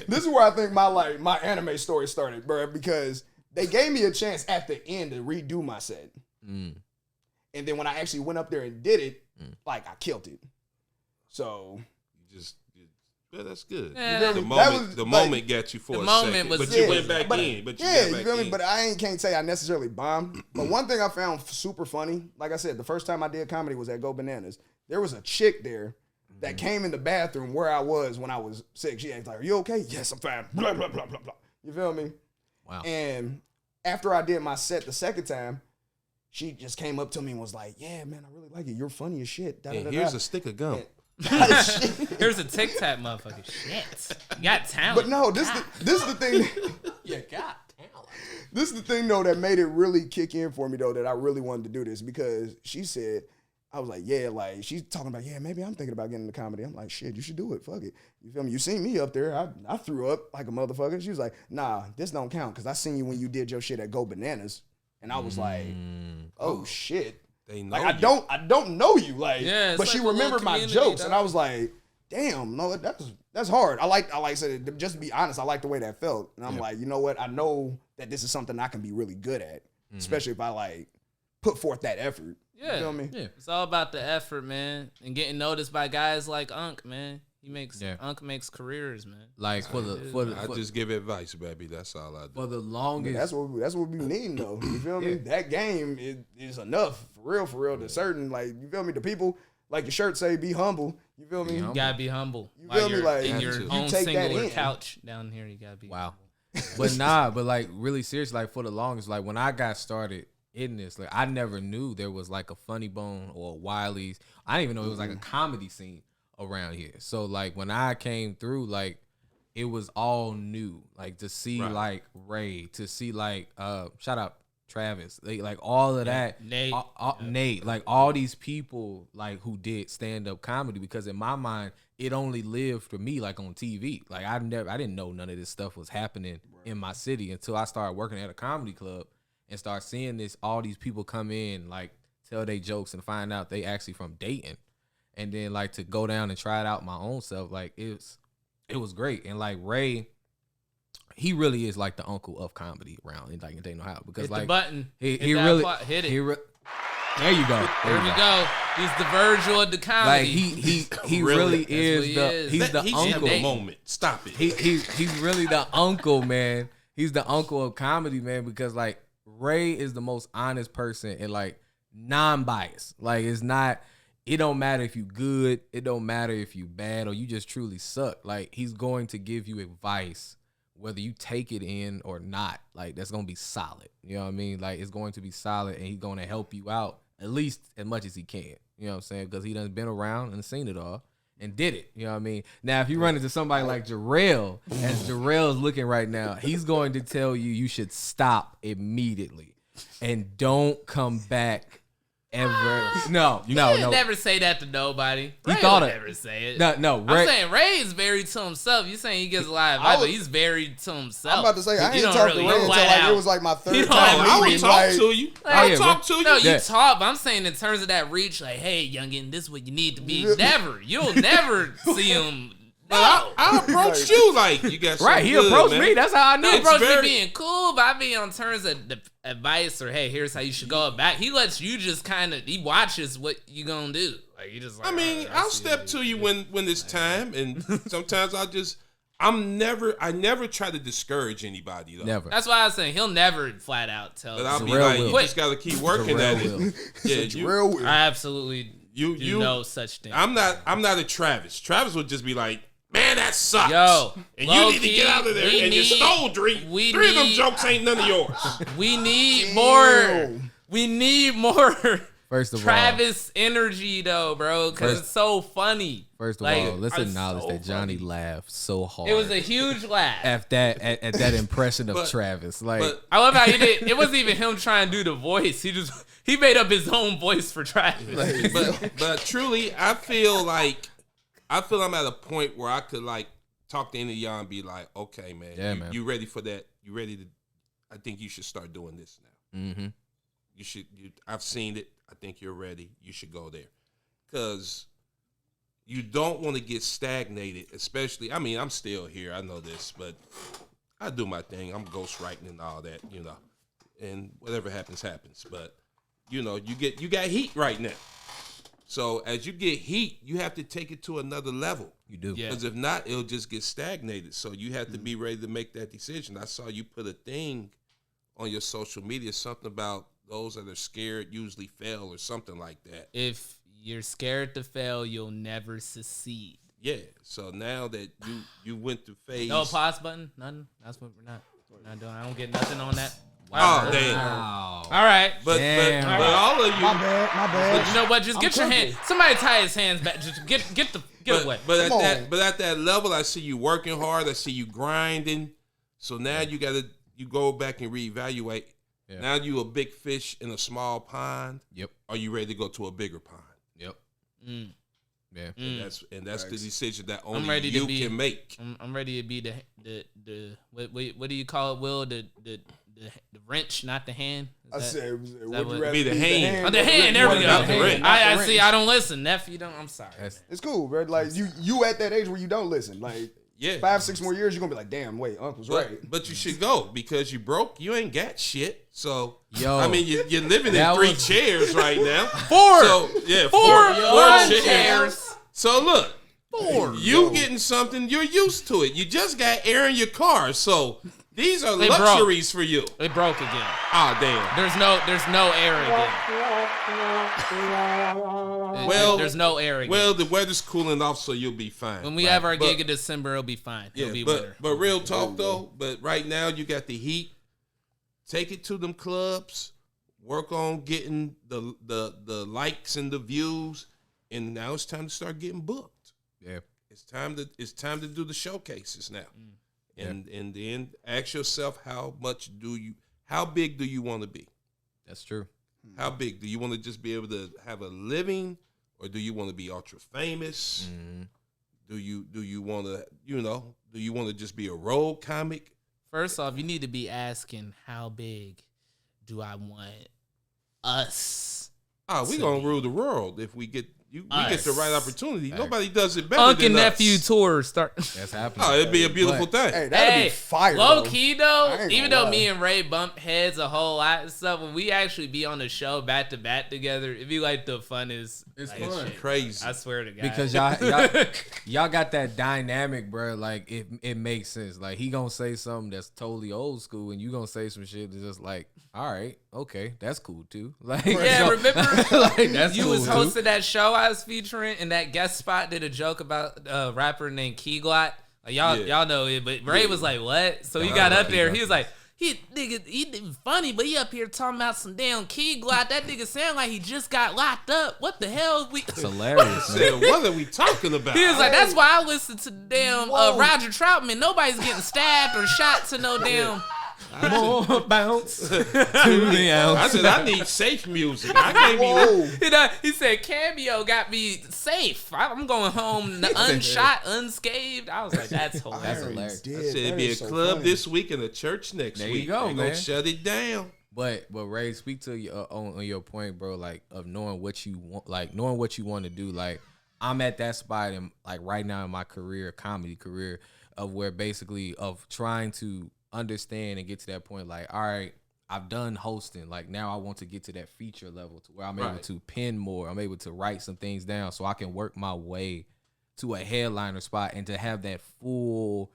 this is where I think my anime story started, bro. Because they gave me a chance at the end to redo my set, and then when I actually went up there and did it, like I killed it. So Yeah, that's good. Yeah, the that was, moment got you for the a moment second, was- but you yeah, went back but- in. But you yeah, got you back feel me? in. But I can't say I necessarily bombed. But one thing I found super funny, like I said, the first time I did comedy was at Go Bananas. There was a chick there that came in the bathroom where I was when I was sick. She asked like, "Are you okay?" "Yes, I'm fine." Blah blah blah blah blah. You feel me? Wow. And after I did my set the second time, she just came up to me and was like, "Yeah, man, I really like it. You're funny as shit." And here's a stick of gum. Here's a Tic Tac motherfucker. Shit. You got talent. But no, this is the thing. You got talent. This is the thing though that made it really kick in for me though, that I really wanted to do this, because she said, I was like, yeah, like she's talking about, yeah, maybe I'm thinking about getting into comedy. I'm like, shit, you should do it. Fuck it. You feel me? You seen me up there. I threw up like a motherfucker. She was like, nah, this don't count because I seen you when you did your shit at Go Bananas. And I was like, oh shit. They know Like you. I don't know you. Like, Yeah, it's but like she a little remembered my community, jokes, dog. and I was like, damn, no, that's hard. I said, just to be honest, I like the way that felt. And I'm like, you know what? I know that this is something I can be really good at, especially if I like put forth that effort. Yeah. You feel me? Yeah. It's all about the effort, man, and getting noticed by guys like Unk, man. Yeah. Unk makes careers, man. Like I just give advice, baby. That's all I do. for the But longest. that's what we need though. You feel me? That game is enough for real. To certain, like, you feel me? The people, like your shirt say, be humble. You feel me? You gotta be humble. You While feel me? you're Like, in your you own take that singular in. couch down here, you gotta be. Wow. But like really serious, like for the longest, like when I got started in this, like I never knew there was like a Funny Bone or a Wiley's. I didn't even know it was like a comedy scene around here. So like when I came through, like it was all new. Like to see like Ray, to see like shout out Travis, like all of that, Nate. Nate, like all these people like who did stand up comedy, because in my mind it only lived for me like on TV. Like I didn't know none of this stuff was happening in my city until I started working at a comedy club and start seeing all these people come in, like tell their jokes and find out they actually from Dayton, and then like to go down and try it out my own self. Like it was great. And like Ray, he really is like the uncle of comedy around in Dayton, Ohio, because Hit like the button. he Hit that really plot. Hit it. there you go. There we go. He's the Virgil of the comedy. Like he really That's is what he the is. he's the He's uncle. having a moment. Stop it. He's really the uncle, man. He's the uncle of comedy, man, because like Ray is the most honest person and like non-biased. Like it don't matter if you good, it don't matter if you bad or you just truly suck. Like he's going to give you advice whether you take it in or not. Like that's gonna be solid. You know what I mean? Like it's going to be solid, and he's gonna help you out at least as much as he can. You know what I'm saying? Because he done been around and seen it all and did it. You know what I mean? Now, if you run into somebody like Jerrel, as Jarrell's looking right now, he's going to tell you should stop immediately and don't come back ever. No. He'd never say that to nobody. Ray thought would it. never say it. No. I'm Ray, saying Ray is very to himself. You saying he gets a lot of I advice, but was- he's very to himself. I'm about to say I He ain't don't talked to really Ray until flat like out. it was like my He third don't time really I would meeting. talk Like, to you. Like, I yeah, would talk to you. No, you Yeah. talk, but I'm saying in terms of that reach, like, hey, youngin, this is what you need to be. Never. You'll never see him. But No. I approached you like you got right, something he good, approached man. me. That's how I knew. He approached very- me being cool, but I mean on terms of the advice or hey, here's how you should go about. He lets you just kind of he watches what you gonna do. Like you just like. I mean, "Alright, I'll see step what to you you when it's time, and sometimes I never try to discourage anybody though. Never. That's why I was saying he'll never flat out tell. But I'll be Jarrell like, will. you just gotta keep working Jarrell at it. will. Yeah, Jarrell will. I absolutely you do no such thing. I'm not a Travis. Travis would just be like, man, that sucks. Yo, and you need to low-key, get out of there. we And you need- stole three. we Three of them need- jokes ain't none of yours. We need more. We need more. First of all, Travis energy though, bro, because First- it's so funny. First of Like, all, let's it's acknowledge so that Johnny funny. laughed so hard. It was a huge laugh. at that impression of But- Travis. Like But I love how he did. It wasn't even him trying to do the voice. He made up his own voice for Travis. but truly, I feel I'm at a point where I could like talk to any of y'all and be like, okay, man, Yeah, man. you ready for that? You ready to? I think you should start doing this now. mm-hmm. You should. I've seen it. I think you're ready. You should go there, because you don't want to get stagnated. Especially, I mean, I'm still here. I know this, but I do my thing. I'm ghostwriting and all that, and whatever happens, happens. But you got heat right now. So as you get heat, you have to take it to another level. You do. Yeah. Because if not, it'll just get stagnated. So you have to be ready to make that decision. I saw you put a thing on your social media, something about those that are scared usually fail or something like that. If you're scared to fail, you'll never succeed. Yeah. So now that you went through phase. No pause button? Nothing? That's what we're not doing. I don't get nothing on that. Oh, damn. Wow. All right. But all of you. My bad. But you know what? Just get your hand. Somebody tie his hands back. Just get away. But at that level, I see you working hard. I see you grinding. So now you go back and reevaluate. Yeah. Now you a big fish in a small pond. Yep. Are you ready to go to a bigger pond? Yep. Mm. Yeah. And that's the decision that only ready to you be- can make. I'm ready to be the what do you call it, Will? The wrench, not the hand. I said, would what- you rather Be the hand. Oh, the hand. There we go. Not the wrench. I see. I don't listen, nephew. Don't. I'm sorry. It's cool, bro. Like you at that age where you don't listen. Like Yeah. 5-6 more years, you're gonna be like, damn, wait, Unc was right. But you should go because you broke. You ain't got shit. So Yo. I mean, you're living in That 3 was- chairs right now. Four. So yeah, Four four chairs. So look, you getting something. You're used to it. You just got air in your car. So these are They broke. luxuries for you. It broke again. Ah, damn. There's no air again. Well, there's no air again. Well, the weather's cooling off, so you'll be fine. When we have our gig in December, it'll be fine. Yeah, It'll be but winter. but real talk though. But right now you got the heat. Take it to them clubs. Work on getting the likes and the views, and now it's time to start getting booked. Yeah. It's time to do the showcases now, and then ask yourself how big do you want to be? That's true. How big do you want to just be able to have a living, or do you want to be ultra famous? Mm-hmm. Do you want to do you want to just be a road comic? First off, you need to be asking, how big do I want us? We gonna rule the world if we get we get the right opportunity. Hey. Nobody does it better Unk than Nephew us. tour start. That's happening. Oh, it'd be a beautiful thing. Hey, that'd be fire. Low though. key I though, ain't even gonna though lie. me and Ray bump heads a whole lot and stuff, when we actually be on the show back to back together, it'd be like the funnest. It's like, fun. shit. Crazy. I swear to God. Because y'all got that dynamic, bro. Like it makes sense. Like he gonna say something that's totally old school, and you gonna say some shit that's just like, all right, okay, that's cool too. Like Yeah, remember like, that's you cool was too. hosting that show I was featuring, and that guest spot did a joke about a rapper named Key Glot. Like, y'all know it, but Ray was like, "What?" So he Yeah, got I know up there. Key He was like, "He did funny, but he up here talking about some damn Key Glot. That nigga sound like he just got locked up. What the hell?" It's hilarious, man. Said, what are we talking about? He was like, "That's why I listen to damn Roger Troutman. Nobody's getting stabbed or shot to no damn." More bounce to the I ounce. said I need safe music. I can't be. Whoa. He said Cameo got me safe. I'm going home unshot, unscathed. I was like, that's hilarious. That's hilarious. Dead. I said it'd That be a is so club funny. this week and a church next There you week. go, They man. gonna shut it down. But Ray, speak to your on your point, bro. Like of knowing what you want, like knowing what you want to do. Like I'm at that spot in like right now in my comedy career, of where basically of trying to understand and get to that point. Like, all right, I've done hosting. Like now I want to get to that feature level to where I'm able Right. to pen more. I'm able to write some things down so I can work my way to a headliner spot and to have that full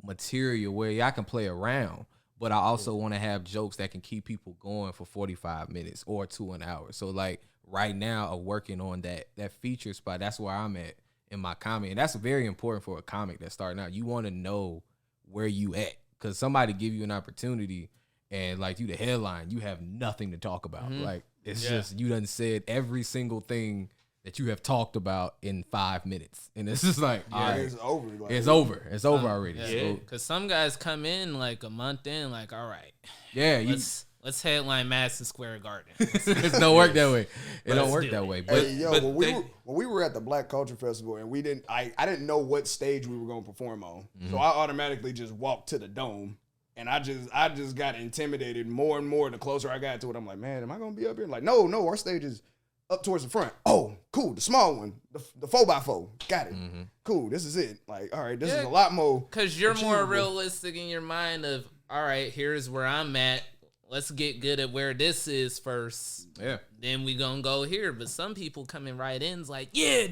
material where I can play around. But I also want to have jokes that can keep people going for 45 minutes or to an hour. So like right now I'm working on that feature spot. That's where I'm at in my comedy. And that's very important for a comic that's starting out. You want to know where you at, because somebody give you an opportunity and like you the headline, you have nothing to talk about. Like it's just you done said every single thing that you have talked about in 5 minutes, and it's just like, all right, It's over. Like, it's over. It's over already. Yeah, So, because some guys come in like a month in, like, all right, yeah, you, let's headline Madison Square Garden. it don't work that way. It don't work do that it. way. But Hey, yo, but when we were at the Black Culture Festival and we didn't, I didn't know what stage we were going to perform on. So I automatically just walked to the dome And I just got intimidated more and more the closer I got to it. I'm like, man, am I gonna be up here? Like, no, our stage is up towards the front. Oh, cool, the small one, the 4x4. Got it. Mm-hmm. Cool, this is it. Like, all right, this is a lot more. Because you're more achievable. realistic in your mind of, all right, here's where I'm at. Let's get good at where this is first. Yeah. Then we gonna go here. But some people coming right in is like, yeah,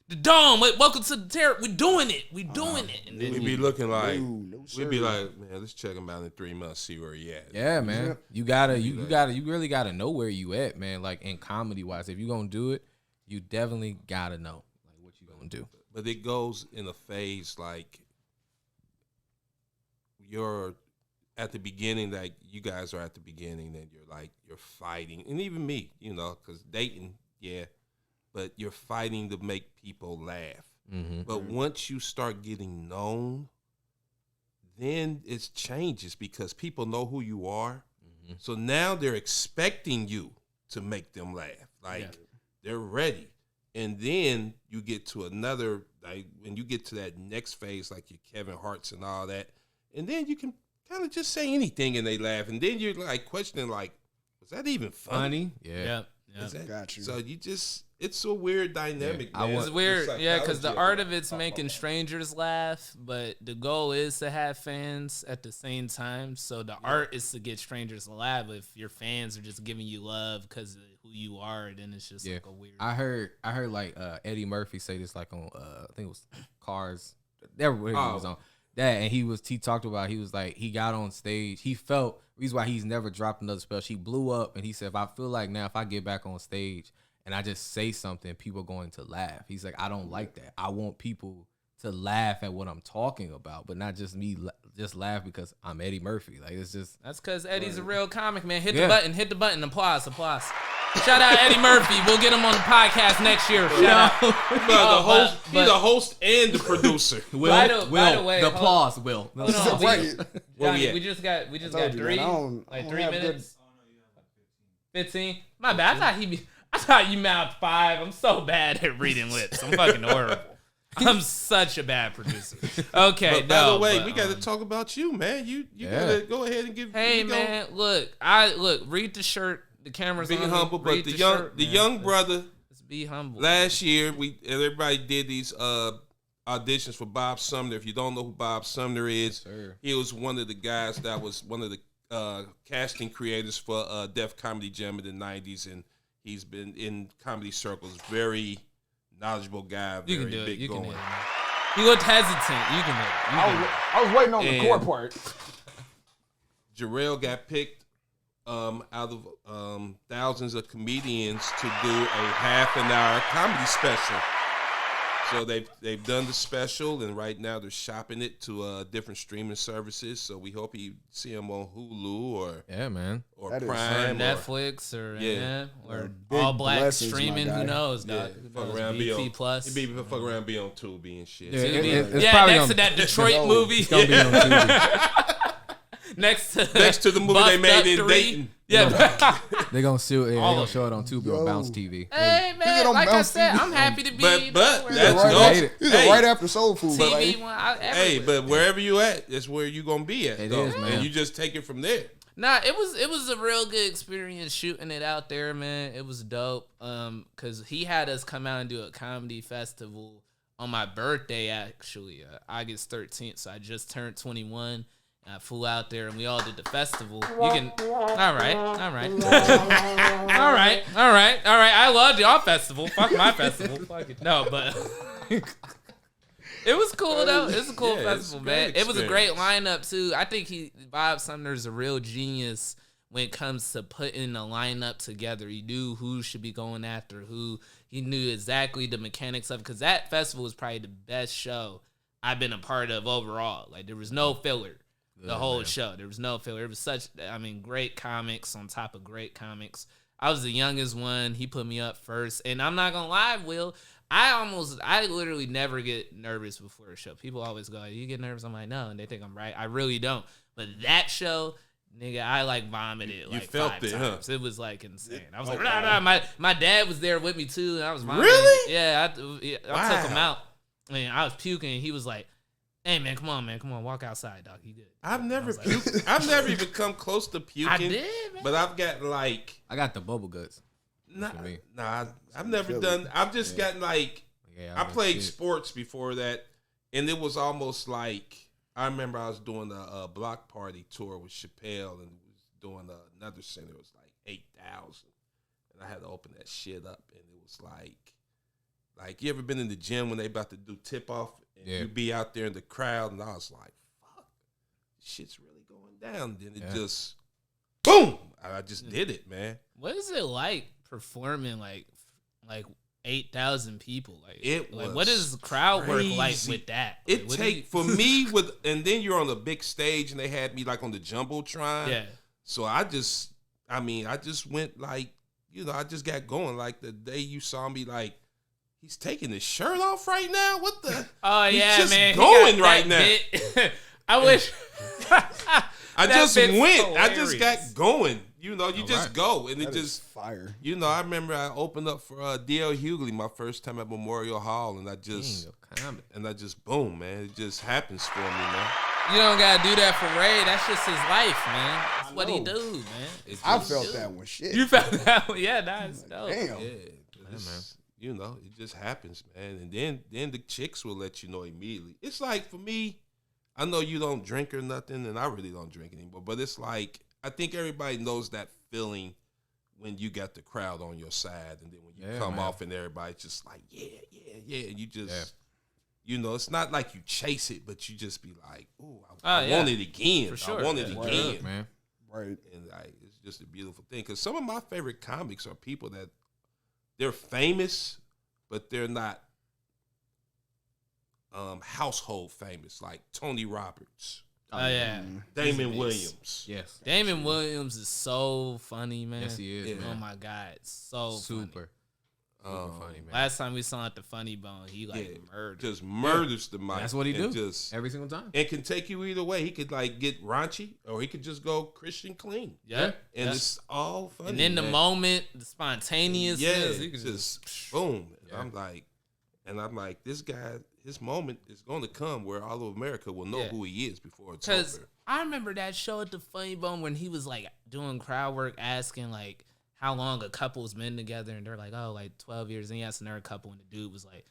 the dome. Welcome to the terror. We're doing it. And then We be looking like, No, we be like, man, let's check him out in 3 months, see where he at. Yeah, man. You really gotta know where you at, man. Like in comedy wise, if you gonna do it, you definitely gotta know like what you gonna do. But it goes in a phase like you're at the beginning, like you guys are at the beginning, and you're fighting, and even me, because Dayton, yeah, but you're fighting to make people laugh. Mm-hmm. But once you start getting known, then it changes because people know who you are. Mm-hmm. So now they're expecting you to make them laugh. Like they're ready. And then you get to another, like when you get to that next phase, like your Kevin Hart's and all that, and then you can kind of just say anything and they laugh. And then you're like questioning, like, was that even funny? Yeah. Is that, Got you. So it's a weird dynamic. I man. It's weird, because the psychology art of of it's making strangers laugh, but the goal is to have fans at the same time. So the art is to get strangers to laugh. If your fans are just giving you love because of who you are, then it's just like a weird. I heard like Eddie Murphy say this like on I think it was Cars. Everywhere he was on that, and he talked about, he was like, he got on stage, he felt reason why he's never dropped another special. He blew up, and he said, if I feel like now if I get back on stage and I just say something, people are going to laugh. He's like, I don't like that. I want people to laugh at what I'm talking about, but not just me just laugh because I'm Eddie Murphy. Like, it's just... That's because Eddie's a real comic, man. Hit the button. Applause. Shout out Eddie Murphy. We'll get him on the podcast next year. Shout out. He's the host and the producer. By the way, the applause, Will. Hold on, Right. Johnny, we just got you, 3 man, I don't 3 have minutes. 15. My bad. I thought you mouthed 5. I'm so bad at reading lips. I'm fucking horrible. I'm such a bad producer. Okay, but by the way, we got to talk about you, man. You gotta go ahead and give. Hey, man, look, read the shirt. The camera's Be on. humble, but the young brother. Let's be humble. Last year, everybody did these auditions for Bob Sumner. If you don't know who Bob Sumner is, he was one of the guys that was one of the casting creators for Def Comedy Jam in the 90s, and he's been in comedy circles. Very knowledgeable guy. Very You can do big it. You going. can do it. You looked hesitant. You can do it. I was waiting on the core part. Jerrel got picked out of thousands of comedians to do a half-an-hour comedy special. So they've done the special, and right now they're shopping it to different streaming services. So we hope you see them on Hulu or or That is Prime or Netflix or Big All Black blessings, streaming. my guy. Who knows, yeah, dog? fuck around be on BT Plus. Be fuck around be on Tubi and shit. Yeah, So it's Yeah, probably next on- to that Detroit movie. It's gonna be on TV. next to the movie they Buffed made Up in 3. Dayton. Yeah. They gonna show it. They All gonna of show it on Tubi or Bounce TV. Hey He man, get on like I Bounce said, TV. I'm happy to be. But that's Right, no. he's Hey, right after Soul Food. but, TV like, one. Hey, but wherever you at, that's where you gonna be at. It though. is, man. And you just take it from there. Nah, it was a real good experience shooting it out there, man. It was dope. Cause he had us come out and do a comedy festival on my birthday, actually, August 13th. So I just turned 21. I flew out there and we all did the festival. All right. I loved y'all festival. Fuck my festival. Fuck it. No, but it was cool though. It was a cool festival, man. It was a great lineup too. I think Bob Sumner's a real genius when it comes to putting a lineup together. He knew who should be going after who. He knew exactly the mechanics of it, because that festival was probably the best show I've been a part of overall. Like, there was no filler. The whole show. There was no filler. It was great comics on top of great comics. I was the youngest one. He put me up first. And I'm not going to lie, Will, I literally never get nervous before a show. People always go, you get nervous? I'm like, no. And they think I'm right. I really don't. But that show, nigga, I vomited You felt 5 it, times. huh? It was insane. I was My dad was there with me too. And I was vomiting. Really? Yeah, I took him out. And I was puking. And he was like, Hey man, come on, walk outside, dog. You good? I've never puked. I've never even come close to puking. I did, man. But I've got like I got the bubble guts. nah, for me. I've never done. I've just gotten like Yeah, I played shit. sports before that, and it was almost like I remember I was doing a block party tour with Chappelle and was doing another center. It was like 8,000, and I had to open that shit up, and it was like you ever been in the gym when they about to do tip off, and you be out there in the crowd, and I was like, fuck, this shit's really going down. Then it just boom, I just did it, man. What is it like performing like 8,000 people? It like was what is crowd work like crazy. with that? It Like, what take for me with, and then you're on the big stage, and they had me like on the jumbotron. yeah. So I just went like, I just got going. Like the day you saw me, like he's taking his shirt off right now. What the? Oh He's yeah, just man. He going got right that now. bit. I wish. I That just bit's went. I just got hilarious. going. You just right. go, and it That is just. fire. I remember I opened up for D.L. Hughley my first time at Memorial Hall, and I King just of comedy. boom, man. It just happens for me, man. You don't gotta do that for Ray. That's just his life, man. That's what he know. do, man. It I just- felt that one. Shit. You found that one? Yeah, nice. Dope. Damn. Yeah, it's- it just happens, man. And then the chicks will let you know immediately. It's like for me, I know you don't drink or nothing, and I really don't drink anymore. But it's like I think everybody knows that feeling when you got the crowd on your side, and then when you come man. off and everybody's just like, yeah. And you just, it's not like you chase it, but you just be like, ooh, I want it again. For sure. I want it Yeah. again, Man. Right. and it's just a beautiful thing. Because some of my favorite comics are people that they're famous, but they're not household famous, like Tony Roberts, Oh yeah. Damon Williams. Yes. Damon Williams is so funny, man. Yes, he is. Yeah. Oh Man. my god, so Super. funny. Funny, man. Last time we saw at the Funny Bone, he murdered. Just murders the mic. That's what he and do. Just Every single time. and can take you either way. He could like get raunchy, or he could just go Christian clean. Yeah. And it's all funny. And in the man. moment, the spontaneousness, yeah, he can just boom. And I'm like, this guy, his moment is going to come where all of America will know Yeah. who he is before it's Because over. I remember that show at the Funny Bone when he was like doing crowd work, asking like how long a couple's been together, and they're like, oh, like 12 years. And he asked another couple, and the dude was like,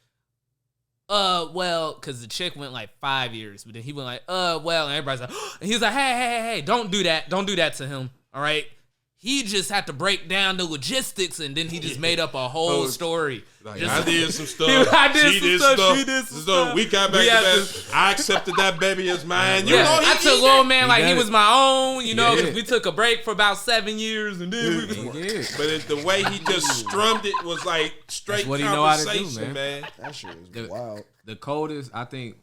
well, because the chick went like 5 years, but then he went like, well, and everybody's like, and he was like, hey, don't do that to him, all right? He just had to break down the logistics, and then he just made up a whole story. Like, Just- I did some stuff. I did she some did stuff, stuff. she did some So stuff. we got back We had together. I accepted that baby as mine. You Yeah, know, I took little man like he did was it. my own, Yeah. because we took a break for about 7 years, and then we was He did. But the way he just strummed it was like straight That's what he know how to do, conversation, man. man. That shit is The- wild. The coldest, I think,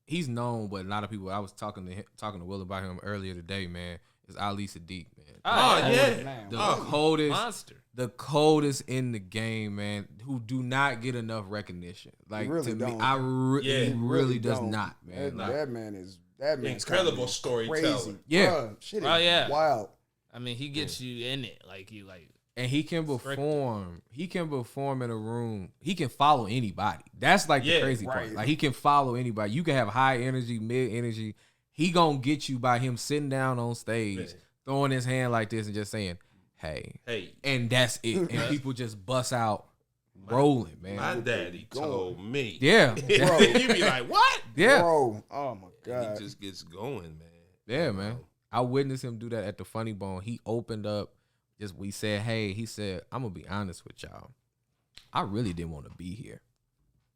he's known, but a lot of people. I was talking to Will about him earlier today, man. Is Ali Sadiq, man. Oh, yeah. Man. The Oh, coldest, monster. the coldest in the game, man. Who do not get enough recognition. Like really to me, don't. Yeah. he really does don't. not, man. Like, That man is Incredible storyteller. crazy. Yeah. Bruh, shit is Oh, yeah. wild. I mean, he gets you in it, like you like. and he can perform. He can perform in a room. He can follow anybody. That's like the crazy part. right. Like he can follow anybody. You can have high energy, mid energy. He gonna get you by him sitting down on stage, Man. throwing his hand like this and just saying, "Hey," Hey, and that's it. And people just bust out rolling, man. my daddy told me. Yeah, Bro. You be like, what? yeah, Bro, oh my And god. he just gets going, man. yeah, man. I witnessed him do that at the Funny Bone. He opened up. We said, "Hey," he said, "I'm gonna be honest with y'all. I really didn't want to be here."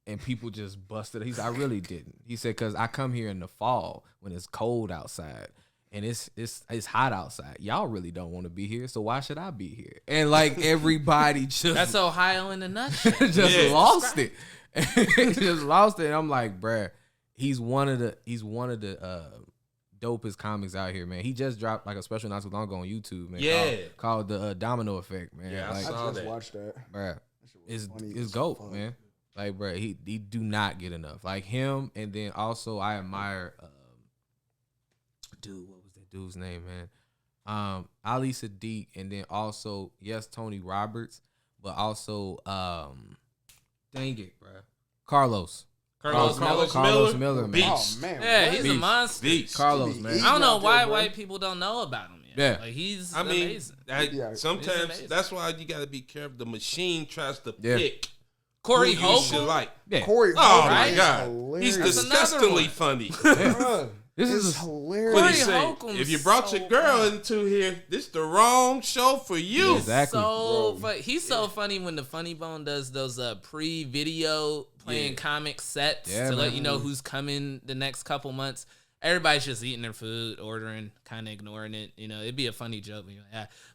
And people just busted. He said, "I really didn't." He said, "Cause I come here in the fall when it's cold outside and it's hot outside. Y'all really don't want to be here, so why should I be here?" And like everybody just That's Ohio in a nutshell. just Yeah. lost it. Just lost it. And I'm like, bruh, he's one of the dopest comics out here, man. He just dropped like a special not too long ago on YouTube, man. Yeah. Called the Domino Effect, man. Yeah, I like, I saw just that. watched that. bruh, That shit was funny it's as GOAT, fuck. man. Like, bruh, he do not get enough. Like him, and then also I admire dude, what was that dude's name, man? Ali Sadiq, and then also, yes, Tony Roberts, but also dang it, bruh, Carlos. Carlos Miller. Carlos Miller, man. Beast. Oh man, Yeah, what? he's a monster. Beast. Carlos, man. I don't know Eating why out there, white bro. people don't know about him yet. Yeah. Like he's I mean, amazing. Yeah. He's sometimes amazing. that's why you got to be careful. The machine tries to Yeah. pick Corey who you should Holcomb. like. Yeah. Corey Oh Holcomb my is God, hilarious. he's That's another disgustingly one. funny. Bruh, This it's is hilarious. What Corey he say? Holcomb's If you brought your so girl funny. into here, this the wrong show for you. Exactly. So he's so funny when the Funny Bone does those pre-video playing comic sets Yeah, to let man. you know who's coming the next couple months. Everybody's just eating their food, ordering, kind of ignoring it. You know, it'd be a funny joke.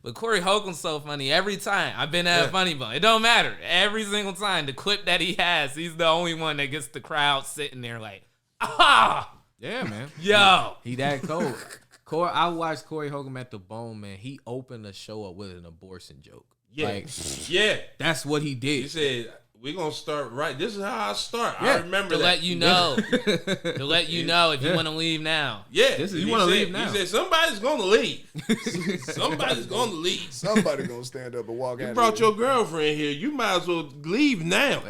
But Corey Holcomb's so funny every time. I've been at a Funny Bone. It don't matter. Every single time, the clip that he has, he's the only one that gets the crowd sitting there like, Yeah, man. yo. He that cold. I watched Corey Holcomb at the Bone, man. He opened the show up with an abortion joke. Yeah, Like, yeah. that's what he He did. said, "We're gonna start right. This is how I start." Yeah. I remember To that. let you know. To let you know if you want to leave now. Yeah, This is- he you wanna said- leave now. He said somebody's gonna leave. Somebody's gonna leave. Somebody gonna stand up and walk out. You brought of your girlfriend here. You might as well leave now.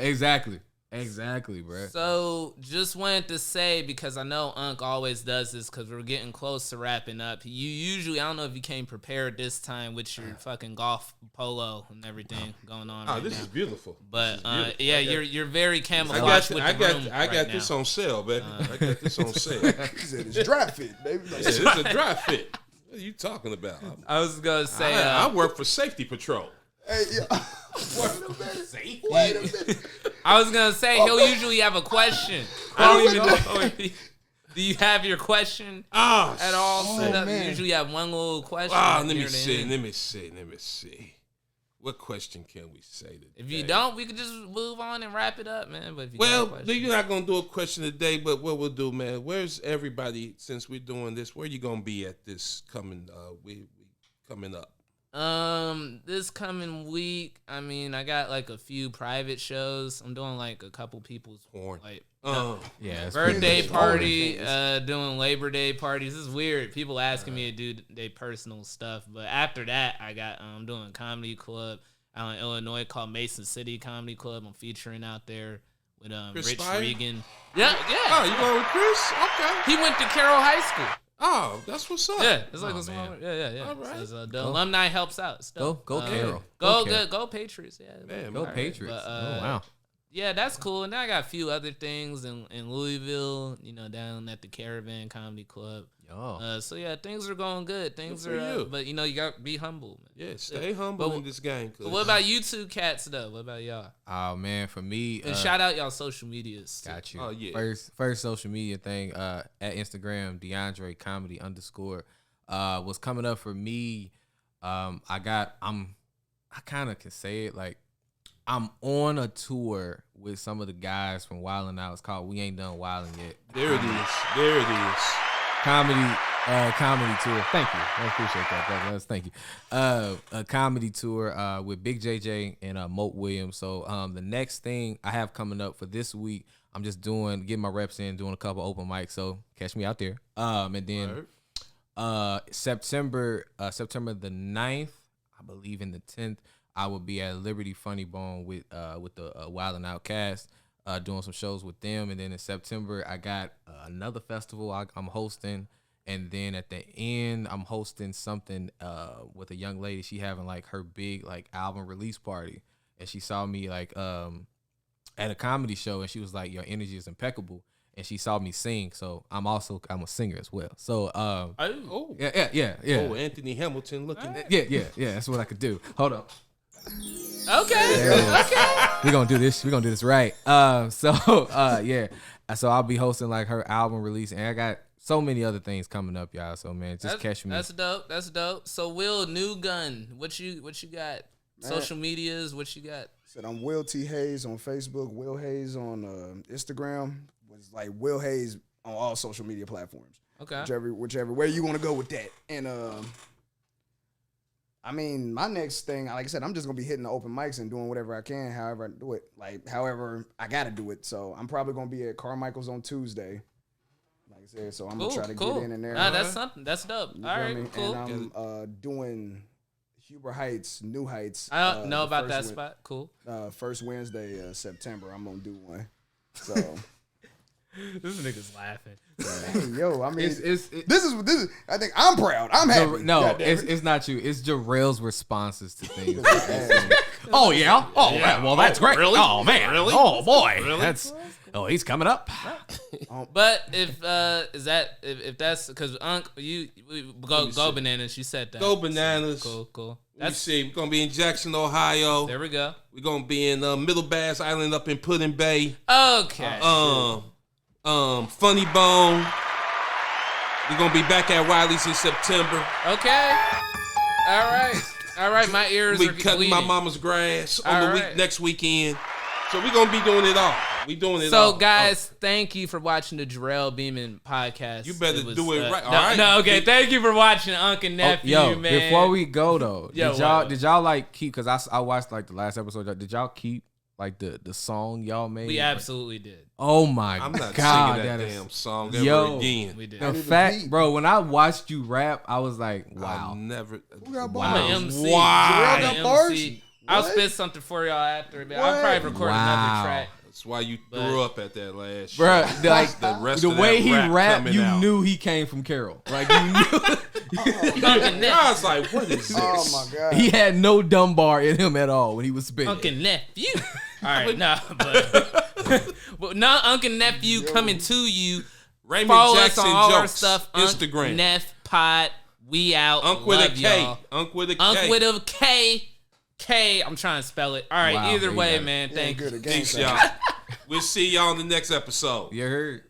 Exactly, bro. So just wanted to say, because I know Unk always does this because we're getting close to wrapping up. You usually, I don't know if you came prepared this time with your fucking golf polo and everything going on. Oh, right this now. is beautiful. But This is beautiful. yeah, I got- you're very I camouflaged got, with I the got, room I got right this now. on sale, baby. I got this on sale. He said it's dry fit, baby. Like, Yeah, it's a dry fit. What are you talking about? I was gonna say, I work for Safety Patrol. hey, yeah. Wait a minute. Wait a minute. I was gonna say he'll usually have a question. I don't even know if he, do you have your question Ah, at all set up? You man. usually have one little question. Ah, at let me near the see. end. Let me see. Let me see. What question can we say today? If you don't, we could just move on and wrap it up, man. But if you Well, got a question, you're not gonna do a question today, but what we'll do, man. Where's everybody since we're doing this? Where you gonna be at this coming? We coming up. this coming week, I mean, I got like a few private shows. I'm doing like a couple people's Porn. like Yeah, it's birthday pretty party, famous. doing Labor Day parties. This is weird. People asking me to do their personal stuff, but after that, I got I'm doing a comedy club out in Illinois called Mason City Comedy Club. I'm featuring out there with Chris Rich Spire? Regan. Yeah, Oh, yeah. you going with Chris? Okay. He went to Carroll High School. Oh, that's what's up. Yeah, it's like Oh, a small, man. yeah. All right. So, the alumni helps out. It's dope. Go Carroll. Go Carroll. Patriots. Yeah, Man, Go all right. Patriots. But, Oh wow. yeah, that's cool. And then I got a few other things in Louisville, down at the Caravan Comedy Club. Oh. So yeah, things are going good. Things Good for are, you. but you got to be humble, man. Yeah, stay humble But- in this game. 'Cause But what about you two cats though? What about y'all? Oh man, for me, And shout out y'all social medias. got you. Oh, yeah. First social media thing at Instagram, Deandre comedy _ was coming up for me. I kind of can say it like I'm on a tour with some of the guys from Wildin' Out. It's called We Ain't Done Wildin' Yet. There it is. There it is. Comedy tour. Thank you. I appreciate that. Thank you. A comedy tour with Big JJ and Moat Williams. So the next thing I have coming up for this week, I'm just getting my reps in, doing a couple open mics. So catch me out there. And then September the 9th, I believe in the 10th, I will be at Liberty Funny Bone with the Wild and Out cast, doing some shows with them. And then in September, I got another festival I'm hosting. And then at the end, I'm hosting something with a young lady. She having like her big like album release party. And she saw me like at a comedy show, and she was like, "Your energy is impeccable." And she saw me sing, so I'm a singer as well. So Oh, yeah. oh, Anthony Hamilton looking. Yeah. That's what I could do. Hold up. Okay. We're gonna do this right. So I'll be hosting like her album release, and I got so many other things coming up, y'all. So man, just catch me. That's dope. So Will New Gun, what you got? Social medias, what you got? Said I'm Will T. Hayes on Facebook, Will Hayes on Instagram. Was like Will Hayes on all social media platforms. Okay. Whichever way you want to go with that. And I mean, my next thing, like I said, I'm just gonna be hitting the open mics and doing whatever I can, however I do it. Like however I gotta do it. So I'm probably gonna be at Carmichael's on Tuesday. Like I said, so I'm gonna try to get in there. That's something. That's dope. You All feel right, me? cool. And I'm doing Huber Heights, New Heights. I don't know the about first that spot. Cool. First Wednesday September, I'm gonna do one. So This nigga's laughing. Hey, yo, I mean, It's this is. I think I'm proud. I'm happy. no, Goddamn it. it's not you. It's Jarrell's responses to things. Oh yeah. Oh well, that's great. Really? Oh man. Really? Oh boy. Really? That's. Oh, he's coming up. But if that's because Unk, you go bananas. You said that. Go bananas. Cool. Let's see. We're gonna be in Jackson, Ohio. There we go. We're gonna be in Middle Bass Island up in Pudding Bay. Okay. Funny Bone. We're gonna be back at Wiley's in September. Okay. All right. My ears We are cutting bleeding. my mama's grass on All the right. next weekend. So we're gonna be doing it all. We doing it So all. guys, thank you for watching the Jerrel Beamon podcast. You better do it right. All No, right. no, okay. Thank you for watching Unk Nephew, Yo, man. before we go though, Yo, did y'all like keep? Because I watched like the last episode. Did y'all keep like the song y'all made? We absolutely did. Oh my I'm not god, singing that is- damn song ever Yo. again. We did. The need to fact, beat. bro, when I watched you rap, I was like, I wow. never. got I'm bars? an MC. Why? Jerrel got I'm bars? MC. I'll What? spit something for y'all after. But What? I'll probably record Wow. another track. That's why you But- threw up at that last Bruh, show. like the rest the of way that he rap rapped, coming you out. knew he came from Carroll. Like you knew I was like, what is this? Oh my god. he had no dumb bar in him at all when he was spitting. Unk Nephew. All right, no, but now Unk Nephew coming to you. Raymond Follow Jackson us on all our Jokes, stuff. Instagram. Unk Neff Pod. We out. Unk with a Love K. y'all. Unk with a K. Unk with a K. K. I'm trying to spell it. All right. Wow, Either there you way, got it. man. Yeah, Thank good you. at game Peace, time. y'all. We'll see y'all in the next episode. You heard?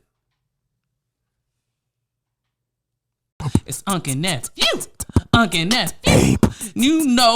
It's Unk Nephew. Unk Nephew. You know.